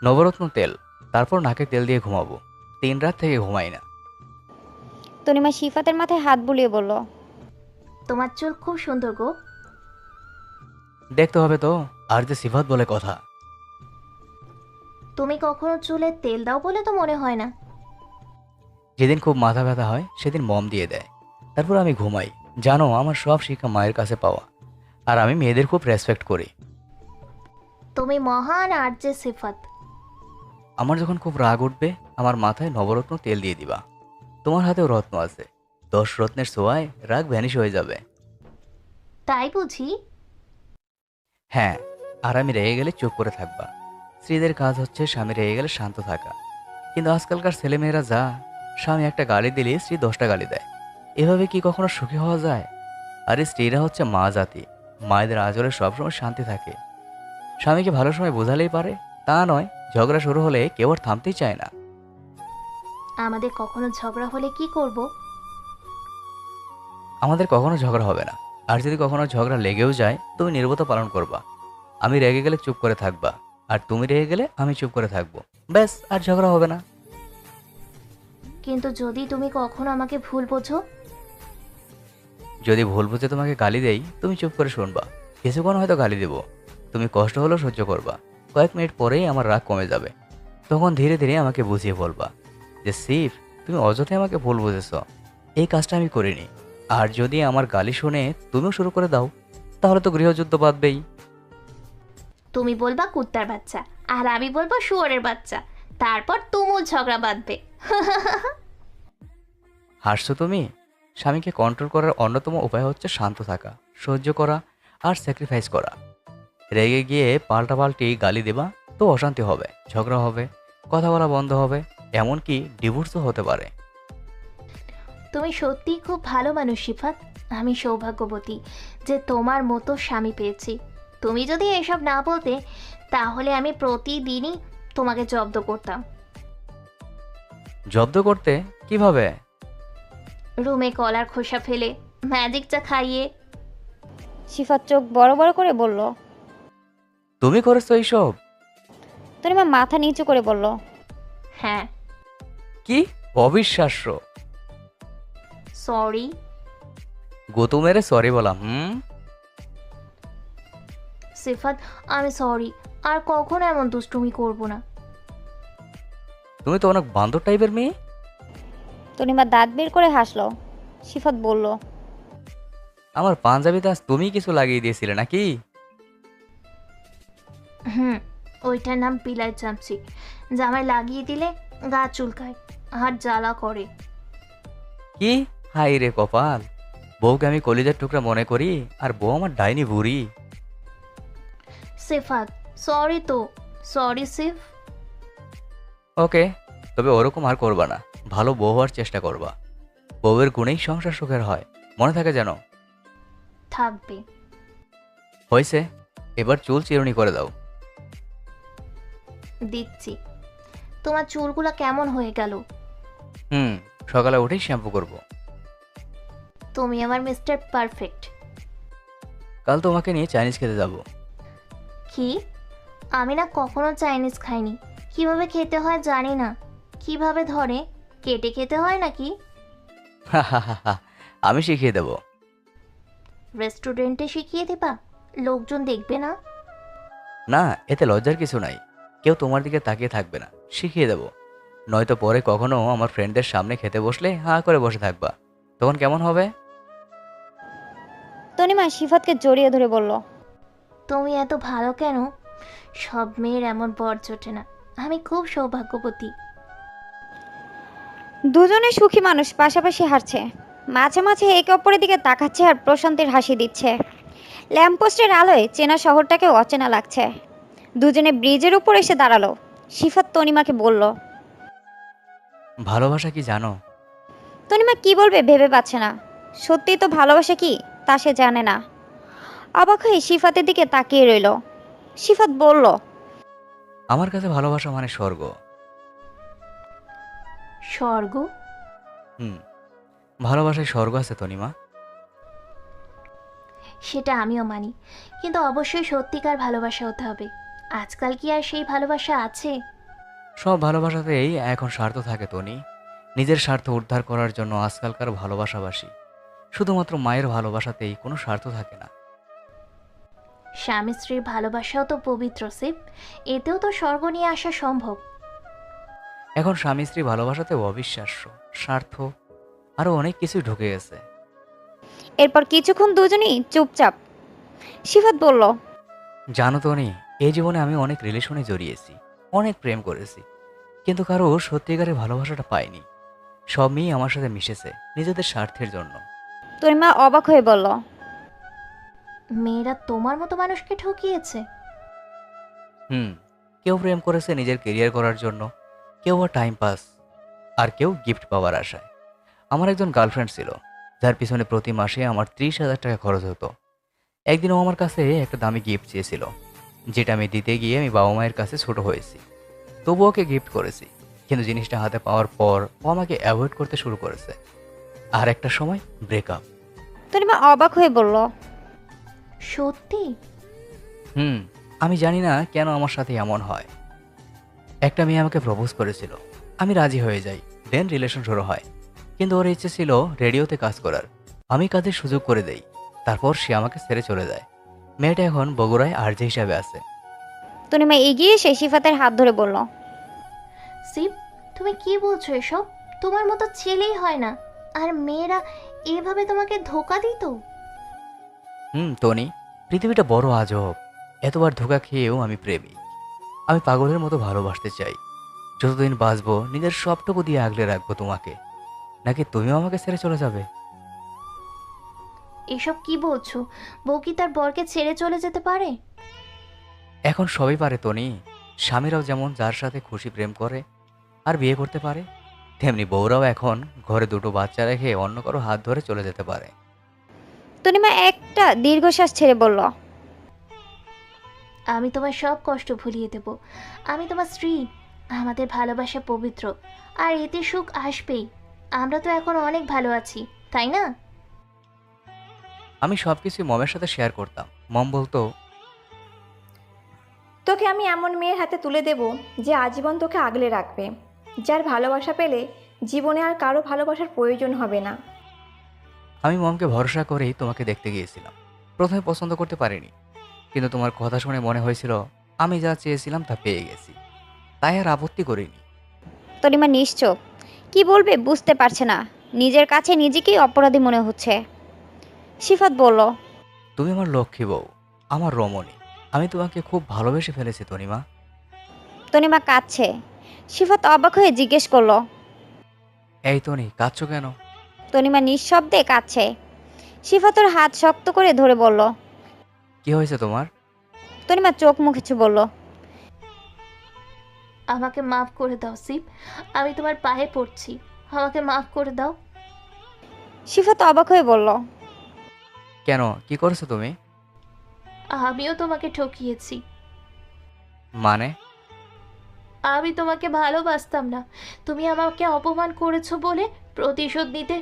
নবরত্ন তেল। তারপর নাকে তেল দিয়ে ঘুমাবো। 3 রাত থেকে ঘুমাই না। তনিমা সিফাতের মাথায় হাত বুলিয়ে বলল, তোমার চুল খুব সুন্দর গো। দেখতে হবে তো, আর যে সিফাত বলে কথা। তুমি কখনো চুলে তেল দাও বলে তো মনে হয় না। যেদিন খুব মাথা ব্যথা হয় সেদিন মম দিয়ে দেয়, তারপর আমি ঘুমাই। জানো, আমার সব শিক্ষা মায়ের কাছে পাওয়া, আর আমি মেয়েদের খুব রেসপেক্ট করি। তুমি মহান আর যে সিফাত। আমার যখন খুব রাগ উঠবে আমার মাথায় নবরত্ন তেল দিয়ে দিবা। তোমার হাতেও রত্ন আছে, 10 রত্নের ছোঁয়ায় রাগ ভ্যানিশ হয়ে যাবে। তাই বুঝি? হ্যাঁ, আর আমি রেগে গেলে চুপ করে থাকবা। স্ত্রীদের কাজ হচ্ছে স্বামী রেগে গেলে শান্ত থাকা, কিন্তু আজকালকার ছেলেমেয়েরা যা, স্বামী একটা গালি দিলে স্ত্রী 10টা গালি দেয়। এভাবে কি কখনো সুখী হওয়া যায়? আরে স্ত্রীরা হচ্ছে মা জাতি, মায়েদের আঁচলে সবসময় শান্তি থাকে। স্বামীকে ভালো সময় বোঝালেই পারে, তা নয় ঝগড়া শুরু হলে কেউ আর থামতেই চায় না। আমাদের কখনো ঝগড়া হলে কি করব? আমাদের কখনো ঝগড়া হবে না, আর যদি কখনো ঝগড়া লেগেও যায় তুমি নীরবতা পালন করবা। আমি রেগে গেলে চুপ করে থাকবা, আর তুমি রেগে গেলে আমি চুপ করে থাকবো। ব্যাস, আর ঝগড়া হবে না। কিন্তু যদি তুমি কখনো আমাকে ভুল বোঝো? যদি ভুল বুঝে তোমাকে গালি দেই তুমি চুপ করে শুনবা, কিছুক্ষণ হয়তো গালি দেবো, তুমি কষ্ট হলেও সহ্য করবা। কয়েক মিনিট পরেই আমার রাগ কমে যাবে। তখন ধীরে ধীরে আমাকে বুঝিয়ে বলবা যে সিফ, তুমি অযথাই আমাকে ভুল বুঝেছ, এই কাজটা আমি করিনি। আর যদি আমার গালি শুনে তুমিও শুরু করে দাও তাহলে তো গৃহযুদ্ধ বাঁধবেই। তুমি বলবা কুত্তার বাচ্চা, আর আমি বলবো শুয়োরের বাচ্চা, তারপর তুমুল ঝগড়া বাঁধবে। হাসছো তুমি? স্বামীকে কন্ট্রোল করার অন্যতম উপায় হচ্ছে শান্ত থাকা, সহ্য করা আর স্যাক্রিফাইস করা। রেগে গিয়ে পাল্টাপাল্টি গালি দেবা তো অশান্তি হবে, ঝগড়া হবে, কথা বলা বন্ধ হবে, এমনকি ডিভোর্সও হতে পারে। তুমি সত্যিই খুব ভালো মানুষ সিফাত। আমি সৌভাগ্যবতী যে তোমার মতো স্বামী পেয়েছি। তুমি যদি এসব না বলতে তাহলে আমি প্রতিদিনই তোমাকে জব্দ করতাম। জব্দ করতে কিভাবে? রুমে কলার খোসা ফেলে, ম্যাজিক চা খাইয়ে। সিফাত চোখ বড় বড় করে বলল, তুমি করেছো এইসব? তনিমা মাথা নিচু করে বলল, হ্যাঁ। কি অবিশ্বাস্য! সরি। গোতু মেরে সরি বললাম। সিফাত, আমি সরি, আর কখনো এমন দুষ্টুমি করব না। তুমি তো অনেক বান্দর টাইপের মেয়ে। তনিমা দাঁত বের করে হাসলো। সিফাত বলল, আমার পাঞ্জাবিতে আজ তুমি কিছু লাগিয়ে দিয়েছিলে নাকি? ওইটার নাম পিলাই চামচি। জামায় লাগিয়ে দিলে গা চুলকায় আর জ্বালা করে। কি হাই রে কপাল! বউকে আমি কলিজার টুকরা মনে করি আর বউ আমার ডাইনি বুড়ি। সিফাত, সরি তো। সরি সিফ। ওকে, তবে ওরকম আর করবা না, ভালো বউ হওয়ার চেষ্টা করবা। বউয়ের গুণেই সংসার সুখের হয়, মনে থাকে যেন। থাকবে। হয়েছে, এবার চুল চিরুনি করে দাও। দিচ্ছি। তোমার চুলগুলো কেমন হয়ে গেল? সকালে উঠেই শ্যাম্পু করব। তুমি আমার মিস্টার পারফেক্ট। কাল তোমাকে নিয়ে চাইনিজ খেতে যাব। কি? আমি না কখনো চাইনিজ খাইনি। কিভাবে খেতে হয় জানি না। কিভাবে ধরে? কেটে খেতে হয় নাকি? আমি শিখিয়ে দেব। রেস্টুরেন্টে শিখিয়ে দেবা? লোকজন দেখবে না? না, এতে লজ্জার কিছু নাই, কেউ তোমার দিকে তাকিয়ে থাকবে না, শিখিয়ে দেব। নয়তো পরে কখনো আমার ফ্রেন্ডদের সামনে খেতে বসলে হাঁ করে বসে থাকবা। তখন কেমন হবে? তনিমা সিফাতকে জড়িয়ে ধরে বলল, তুমি এত ভালো কেন? সব মেয়ের এমন বর জোটে না। আমি খুব সৌভাগ্যবতী। দুজনে সুখী মানুষ পাশাপাশি হাঁটছে, মাঝে মাঝে একে অপরের দিকে তাকাচ্ছে আর প্রশান্তির হাসি দিচ্ছে। ল্যাম্পপোস্টের আলোয় চেনা শহরটাকে অচেনা লাগছে। দুজনে ব্রিজের উপর এসে দাঁড়ালো। সিফাত তনিমাকে বলল, ভালোবাসা কি জানো? তনিমা কি বলবে ভেবে পাচ্ছে না। সত্যিই তো ভালোবাসা কি তা সে জানে না। অবাক হয়ে সিফাতের দিকে তাকিয়ে রইল। সিফাত বলল, আমার কাছে ভালোবাসা মানে স্বর্গ। স্বর্গ? হুম, ভালোবাসায় স্বর্গ আছে তনিমা। সেটা আমিও মানি, কিন্তু অবশ্যই সত্যিকার ভালোবাসা হতে হবে। আজকাল কি আর সেই ভালোবাসা আছে? সব ভালোবাসাতেই এখন স্বার্থ থাকে তনি। নিজের স্বার্থ উদ্ধার করার জন্য আজকালকার ভালোবাসাবাসী। শুধুমাত্র মায়ের ভালোবাসাতেই কোনো স্বার্থ থাকে না। স্বামী স্ত্রীর ভালোবাসাও তো পবিত্র শিব, এতেও তো স্বর্গ নিয়ে আসা সম্ভব। এখন স্বামী স্ত্রী ভালোবাসাতেও অবিশ্বাস্য, স্বার্থ আরও অনেক কিছু ঢুকে গেছে। এরপর কিছুক্ষণ দুজনেই চুপচাপ। সিফাত বলল, জানো তনি, এই জীবনে আমি অনেক রিলেশনে জড়িয়েছি, অনেক প্রেম করেছি, কিন্তু কারো সত্যিকারের ভালোবাসাটা পাইনি। সব মেয়েই আমার সাথে মিশেছে নিজেদের স্বার্থের জন্য। তনিমা অবাক হয়ে বলল, মেয়েরা তোমার মতো মানুষকে ঠকিয়েছে? হুম, কেউ প্রেম করেছে নিজের কেরিয়ার করার জন্য, কেউ বা টাইম পাস, আর কেউ গিফট পাওয়ার আশায়। আমার একজন গার্লফ্রেন্ড ছিল, যার পিছনে প্রতি মাসে আমার 30,000 টাকা খরচ হতো। একদিনও আমার কাছে একটা দামি গিফট চেয়েছিল, যেটা আমি দিতে গিয়ে আমি বাবা মায়ের কাছে ছোট হয়েছি। তবু ওকে গিফট করেছি, কিন্তু জিনিসটা হাতে পাওয়ার পর ও আমাকে অ্যাভয়েড করতে শুরু করেছে। আর একটা সময় ব্রেকআপ। তনিমা অবাক হয়ে বলল, সত্যি? হুম, আমি জানি না কেন আমার সাথে এমন হয়। একটা মেয়ে আমাকে প্রপোজ করেছিল, আমি রাজি হয়ে যাই, দেন রিলেশন শুরু হয়। কিন্তু ওর ইচ্ছে ছিল রেডিওতে কাজ করার, আমি কাজের সুযোগ করে দেই। তারপর সে আমাকে ছেড়ে চলে যায়। মেয়েটা এখন বগুড়ায় আরজে হিসাবে আছে। তনিমা এগিয়ে এসে সিফাতের হাত ধরে বলল, শিব, তুমি কি বলছো এসব? তোমার মতো ছেলেই হয় না, আর মেয়েরা এভাবে তোমাকে ধোকা দিত? টনি, পৃথিবীটা বড় আজব। এতবার ধোকা খেয়েও আমি প্রেমিক। আমি পাগলের মতো ভালোবাসতে চাই। যতদিন বাঁচবো নিজের সবটুকু দিয়ে আগলে রাখবো তোমাকে। নাকি তুমিও আমাকে ছেড়ে চলে যাবে? এসব কি বলছো? বউ কি তার বরকে ছেড়ে চলে যেতে পারে? এখন সবই পারে টনি। স্বামীরাও যেমন যার সাথে খুশি প্রেম করে আর বিয়ে করতে পারে, তেমনি বউরাও এখন ঘরে দুটো বাচ্চা রেখে অন্য কারো হাত ধরে চলে যেতে পারে। তনিমা একটা দীর্ঘশ্বাস ছেড়ে বলল, আমি তোমার সব কষ্ট ভুলিয়ে দেব। আমি তোমার স্ত্রী, আমাদের ভালোবাসা পবিত্র, আর এতে সুখ আসবেই। আমরা তো এখন অনেক ভালো আছি, তাই না? আমি সবকিছু মমের সাথে শেয়ার করতাম। মম বলতো, তোকে আমি এমন মেয়ের হাতে তুলে দেব যে আজীবন তোকে আগলে রাখবে, যার ভালোবাসা পেলে জীবনে আর কারো ভালোবাসার প্রয়োজন হবে না। আমি মমকে ভরসা করেই তোমাকে দেখতে গিয়েছিলাম। প্রথমে পছন্দ করতে পারিনি, কিন্তু তোমার কথা শুনে মনে হয়েছিল আমি যা চেয়েছিলাম তা পেয়ে গেছি, তাই আর আপত্তি করিনি। তনিমা নিশ্চুপ, কি বলবে বুঝতে পারছে না। নিজের কাছে নিজেকেই অপরাধী মনে হচ্ছে। সিফাত বলল, তুমি আমার লক্ষ্মী বউ, আমার রমণী। আমি তোমাকে খুব ভালোবেসে ফেলেছি তনিমা। তনিমা কাঁদছে। সিফাত অবাক হয়ে জিজ্ঞেস করলো, এই তনি, কাঁদছো কেন? তনিমা নিঃশব্দে কাঁদছে। সিফাতর হাত শক্ত করে ধরে বলল, কি হয়েছে তোমার? তনিমা চোখ মুখেছে বলল, আমাকে মাফ করে দাও শিব, আমি তোমার পায়ে পড়ছি, আমাকে মাফ করে দাও। সিফাত অবাক হয়ে বলল, কেন, কি করেছো তুমি? আমিও তোমাকে ঠকিয়েছি। মানে? আমি তোমাকে ভালোবাসতাম না, তুমি আমাকে অপমান করেছো বলে প্রতিশোধ নিতে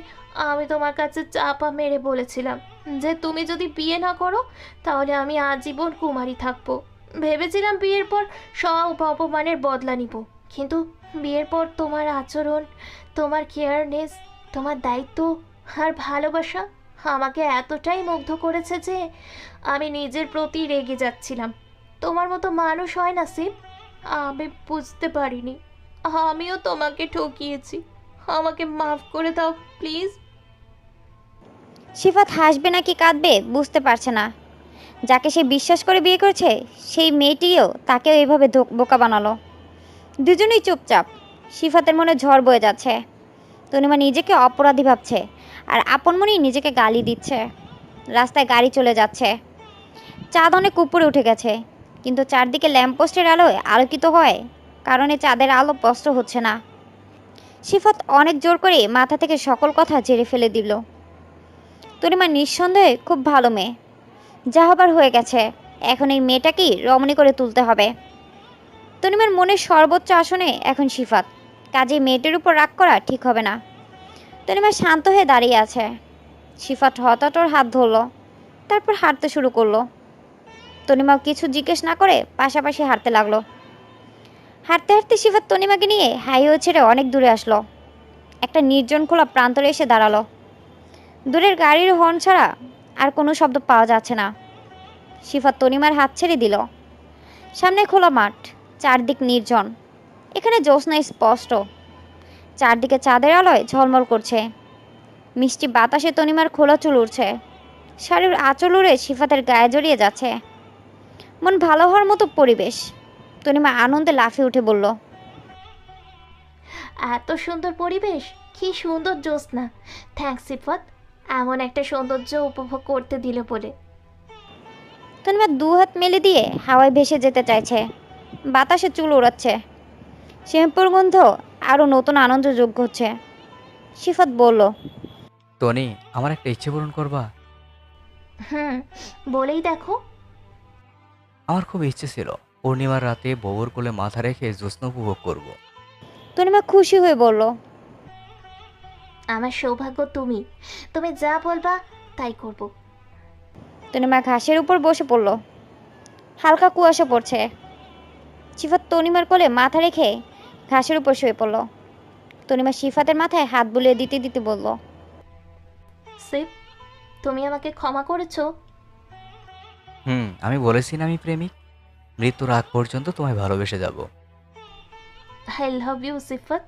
আমি তোমার কাছে চাপা মেরে বলেছিলাম যে তুমি যদি বিয়ে না করো তাহলে আমি আজীবন কুমারী থাকবো। ভেবেছিলাম বিয়ের পর সব অপমানের বদলা নিব, কিন্তু বিয়ের পর তোমার আচরণ, তোমার কেয়ারনেস, তোমার দায়িত্ব আর ভালোবাসা আমাকে এতটাই মুগ্ধ করেছে যে আমি নিজের প্রতি রেগে যাচ্ছিলাম। তোমার মতো মানুষ হয় না শিব, আমি বুঝতে পারিনি, আমিও তোমাকে ঠকিয়েছি। আমাকে মাফ করে দাও প্লিজ। সিফাত হাসবে নাকি কাঁদবে বুঝতে পারছে না। যাকে সে বিশ্বাস করে বিয়ে করেছে সেই মেয়েটিও তাকেও এভাবে বোকা বানালো। দুজনেই চুপচাপ। সিফাতের মনে ঝড় বয়ে যাচ্ছে। তনিমা নিজেকে অপরাধী ভাবছে আর আপন মনেই নিজেকে গালি দিচ্ছে। রাস্তায় গাড়ি চলে যাচ্ছে। চাঁদ অনেক উপরে উঠে গেছে, কিন্তু চারদিকে ল্যাম্পপোস্টের আলোয় আলোকিত হয় কারণে চাঁদের আলো স্পষ্ট হচ্ছে না। সিফাত অনেক জোর করে মাথা থেকে সকল কথা ঝেড়ে ফেলে দিল। তনিমা নিঃসন্দেহে খুব ভালো মেয়ে, যা হবার হয়ে গেছে। এখন এই মেয়েটাকেই রমণী করে তুলতে হবে। তনিমার মনের সর্বোচ্চ আসনে এখন সিফাত, কাজে মেয়েটির উপর রাগ করা ঠিক হবে না। তনিমা শান্ত হয়ে দাঁড়িয়ে আছে। সিফাত হঠাৎ ওর হাত ধরল, তারপর হাঁটতে শুরু করলো। তনিমাও কিছু জিজ্ঞেস না করে পাশাপাশি হাঁটতে লাগলো। হাঁটতে হাঁটতে সিফাত তনিমাকে নিয়ে হাইওয়ে ছেড়ে অনেক দূরে আসলো। একটা নির্জন খোলা প্রান্তরে এসে দাঁড়ালো। দূরের গাড়ির হর্ন ছাড়া আর কোনো শব্দ পাওয়া যাচ্ছে না। সিফাত তনিমার হাত ছেড়ে দিল। সামনে খোলা মাঠ, চারদিক নির্জন। এখানে জ্যোৎস্না স্পষ্ট, চারদিকে চাঁদের আলোয় ঝলমল করছে। মিষ্টি বাতাসে তনিমার খোলা চুল উড়ছে। শাড়ির আঁচল উড়ে সিফাতের গায়ে জড়িয়ে যাচ্ছে। মন ভালো হওয়ার মতো পরিবেশ। তনিমা আনন্দে লাফিয়ে উঠে বলল, এত সুন্দর পরিবেশ, কি সুন্দর জ্যোৎস্না। থ্যাঙ্কস সিফাত, এমন একটা সৌন্দর্য উপভোগ করতে দিলে বলে। তনিমা দু হাত মেলে দিয়ে হাওয়ায় ভেসে যেতে চাইছে। বাতাসে চুল ওড়াচ্ছে। শ্যাম্পুর গন্ধ আরও নতুন আনন্দ যোগ্য হচ্ছে। সিফাত বলল, টনি, আমার একটা ইচ্ছে পূরণ করবা? হুম, বলেই দেখো। আমার খুব ইচ্ছে ছিল পূর্ণিমার রাতে বউর কোলে মাথা রেখে জ্যোৎস্না উপভোগ করব। তনিমা খুশি হয়ে বলল, আমার সৌভাগ্য তুমি, তুমি যা বলবা তাই করব। তনিমা ঘাসের উপর বসে পড়ল। হালকা কুয়াশা পড়ছে। সিফাত তনিমার কোলে মাথা রেখে ঘাসের উপর শুয়ে পড়ল। তনিমা সিফাতের মাথায় হাত বুলিয়ে দিতে দিতে বলল, সিফ, তুমি আমাকে ক্ষমা করেছো? আমি বলেছি না আমি প্রেমিক। মৃত্যুর আগ পর্যন্ত তোমায় ভালোবেসে যাব। আই লাভ ইউ সিফাত।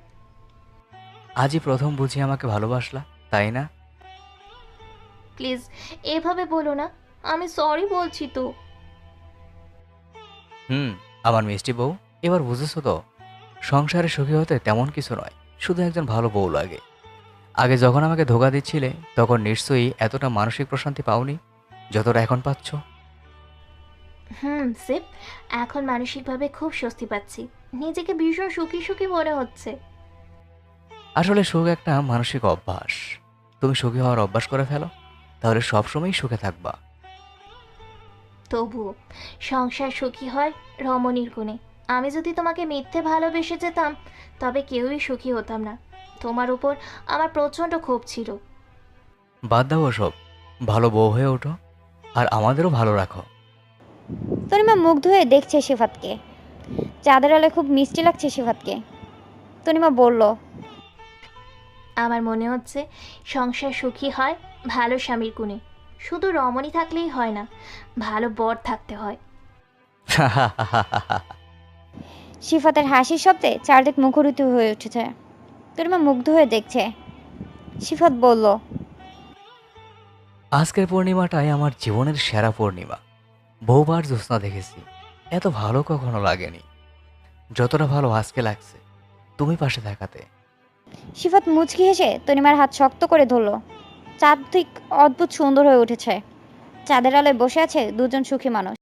আজই প্রথম বুঝি আমাকে ভালোবাসলা, তাই না? প্লিজ এভাবে বলো না, আমি সরি বলছি তো। আমার মিষ্টি বউ, এবার বুঝেছো তো? সংসারে সুখী হতে তেমন কিছু নয়, শুধু একজন ভালো বউ লাগে। আগে যখন আমাকে ধোঁকা দিচ্ছিলে তখন নিশ্চয়ই এতটা মানসিক প্রশান্তি পাওনি যতটা এখন পাচ্ছ। সিফ, এখন মানসিকভাবে খুব স্বস্তি পাচ্ছি। নিজেকে ভীষণ সুখী সুখী মনে হচ্ছে। আসলে সুখ একটা মানসিক অভ্যাস। তুমি সুখী হওয়ার অভ্যাস করে ফেলো, তাহলে সবসময়ই সুখে থাকবা। তবুও সংসার সুখী হয় রমণীর গুণে। আমি যদি তোমাকে মিথ্যে ভালোবেসে যেতাম তবে কেউই সুখী হতাম না। তোমার উপর আমার প্রচণ্ড ক্ষোভ ছিল। বাদ দাও ওসব, ভালো বউ হয়ে ওঠো আর আমাদেরও ভালো রাখো। তনিমা মুগ্ধ হয়ে দেখছে সিফাতকে। চাঁদের আলোয় খুব মিষ্টি লাগছে সিফাতকে। তনিমা বলল, আমার মনে হচ্ছে সংসার সুখী হয় ভালো স্বামীর গুণে। শুধু রমণী থাকলেই হয় না, ভালো বর থাকতে হয়। সিফাতের হাসির শব্দে চারদিক মুখরিত হয়ে উঠেছে। তনিমা মুগ্ধ হয়ে দেখছে। সিফাত বলল, আজকের পূর্ণিমাটাই আমার জীবনের সেরা পূর্ণিমা। বহুবার জ্যোৎস্না দেখেছি, এত ভালো কখনো লাগেনি যতটা ভালো আজকে লাগছে তুমি পাশে থাকাতে। সিফাত মুচকি হেসে তনিমার হাত শক্ত করে ধরল। চাঁদ ঠিক অদ্ভুত সুন্দর হয়ে উঠেছে। চাঁদের আলোয় বসে আছে দুজন সুখী মানুষ।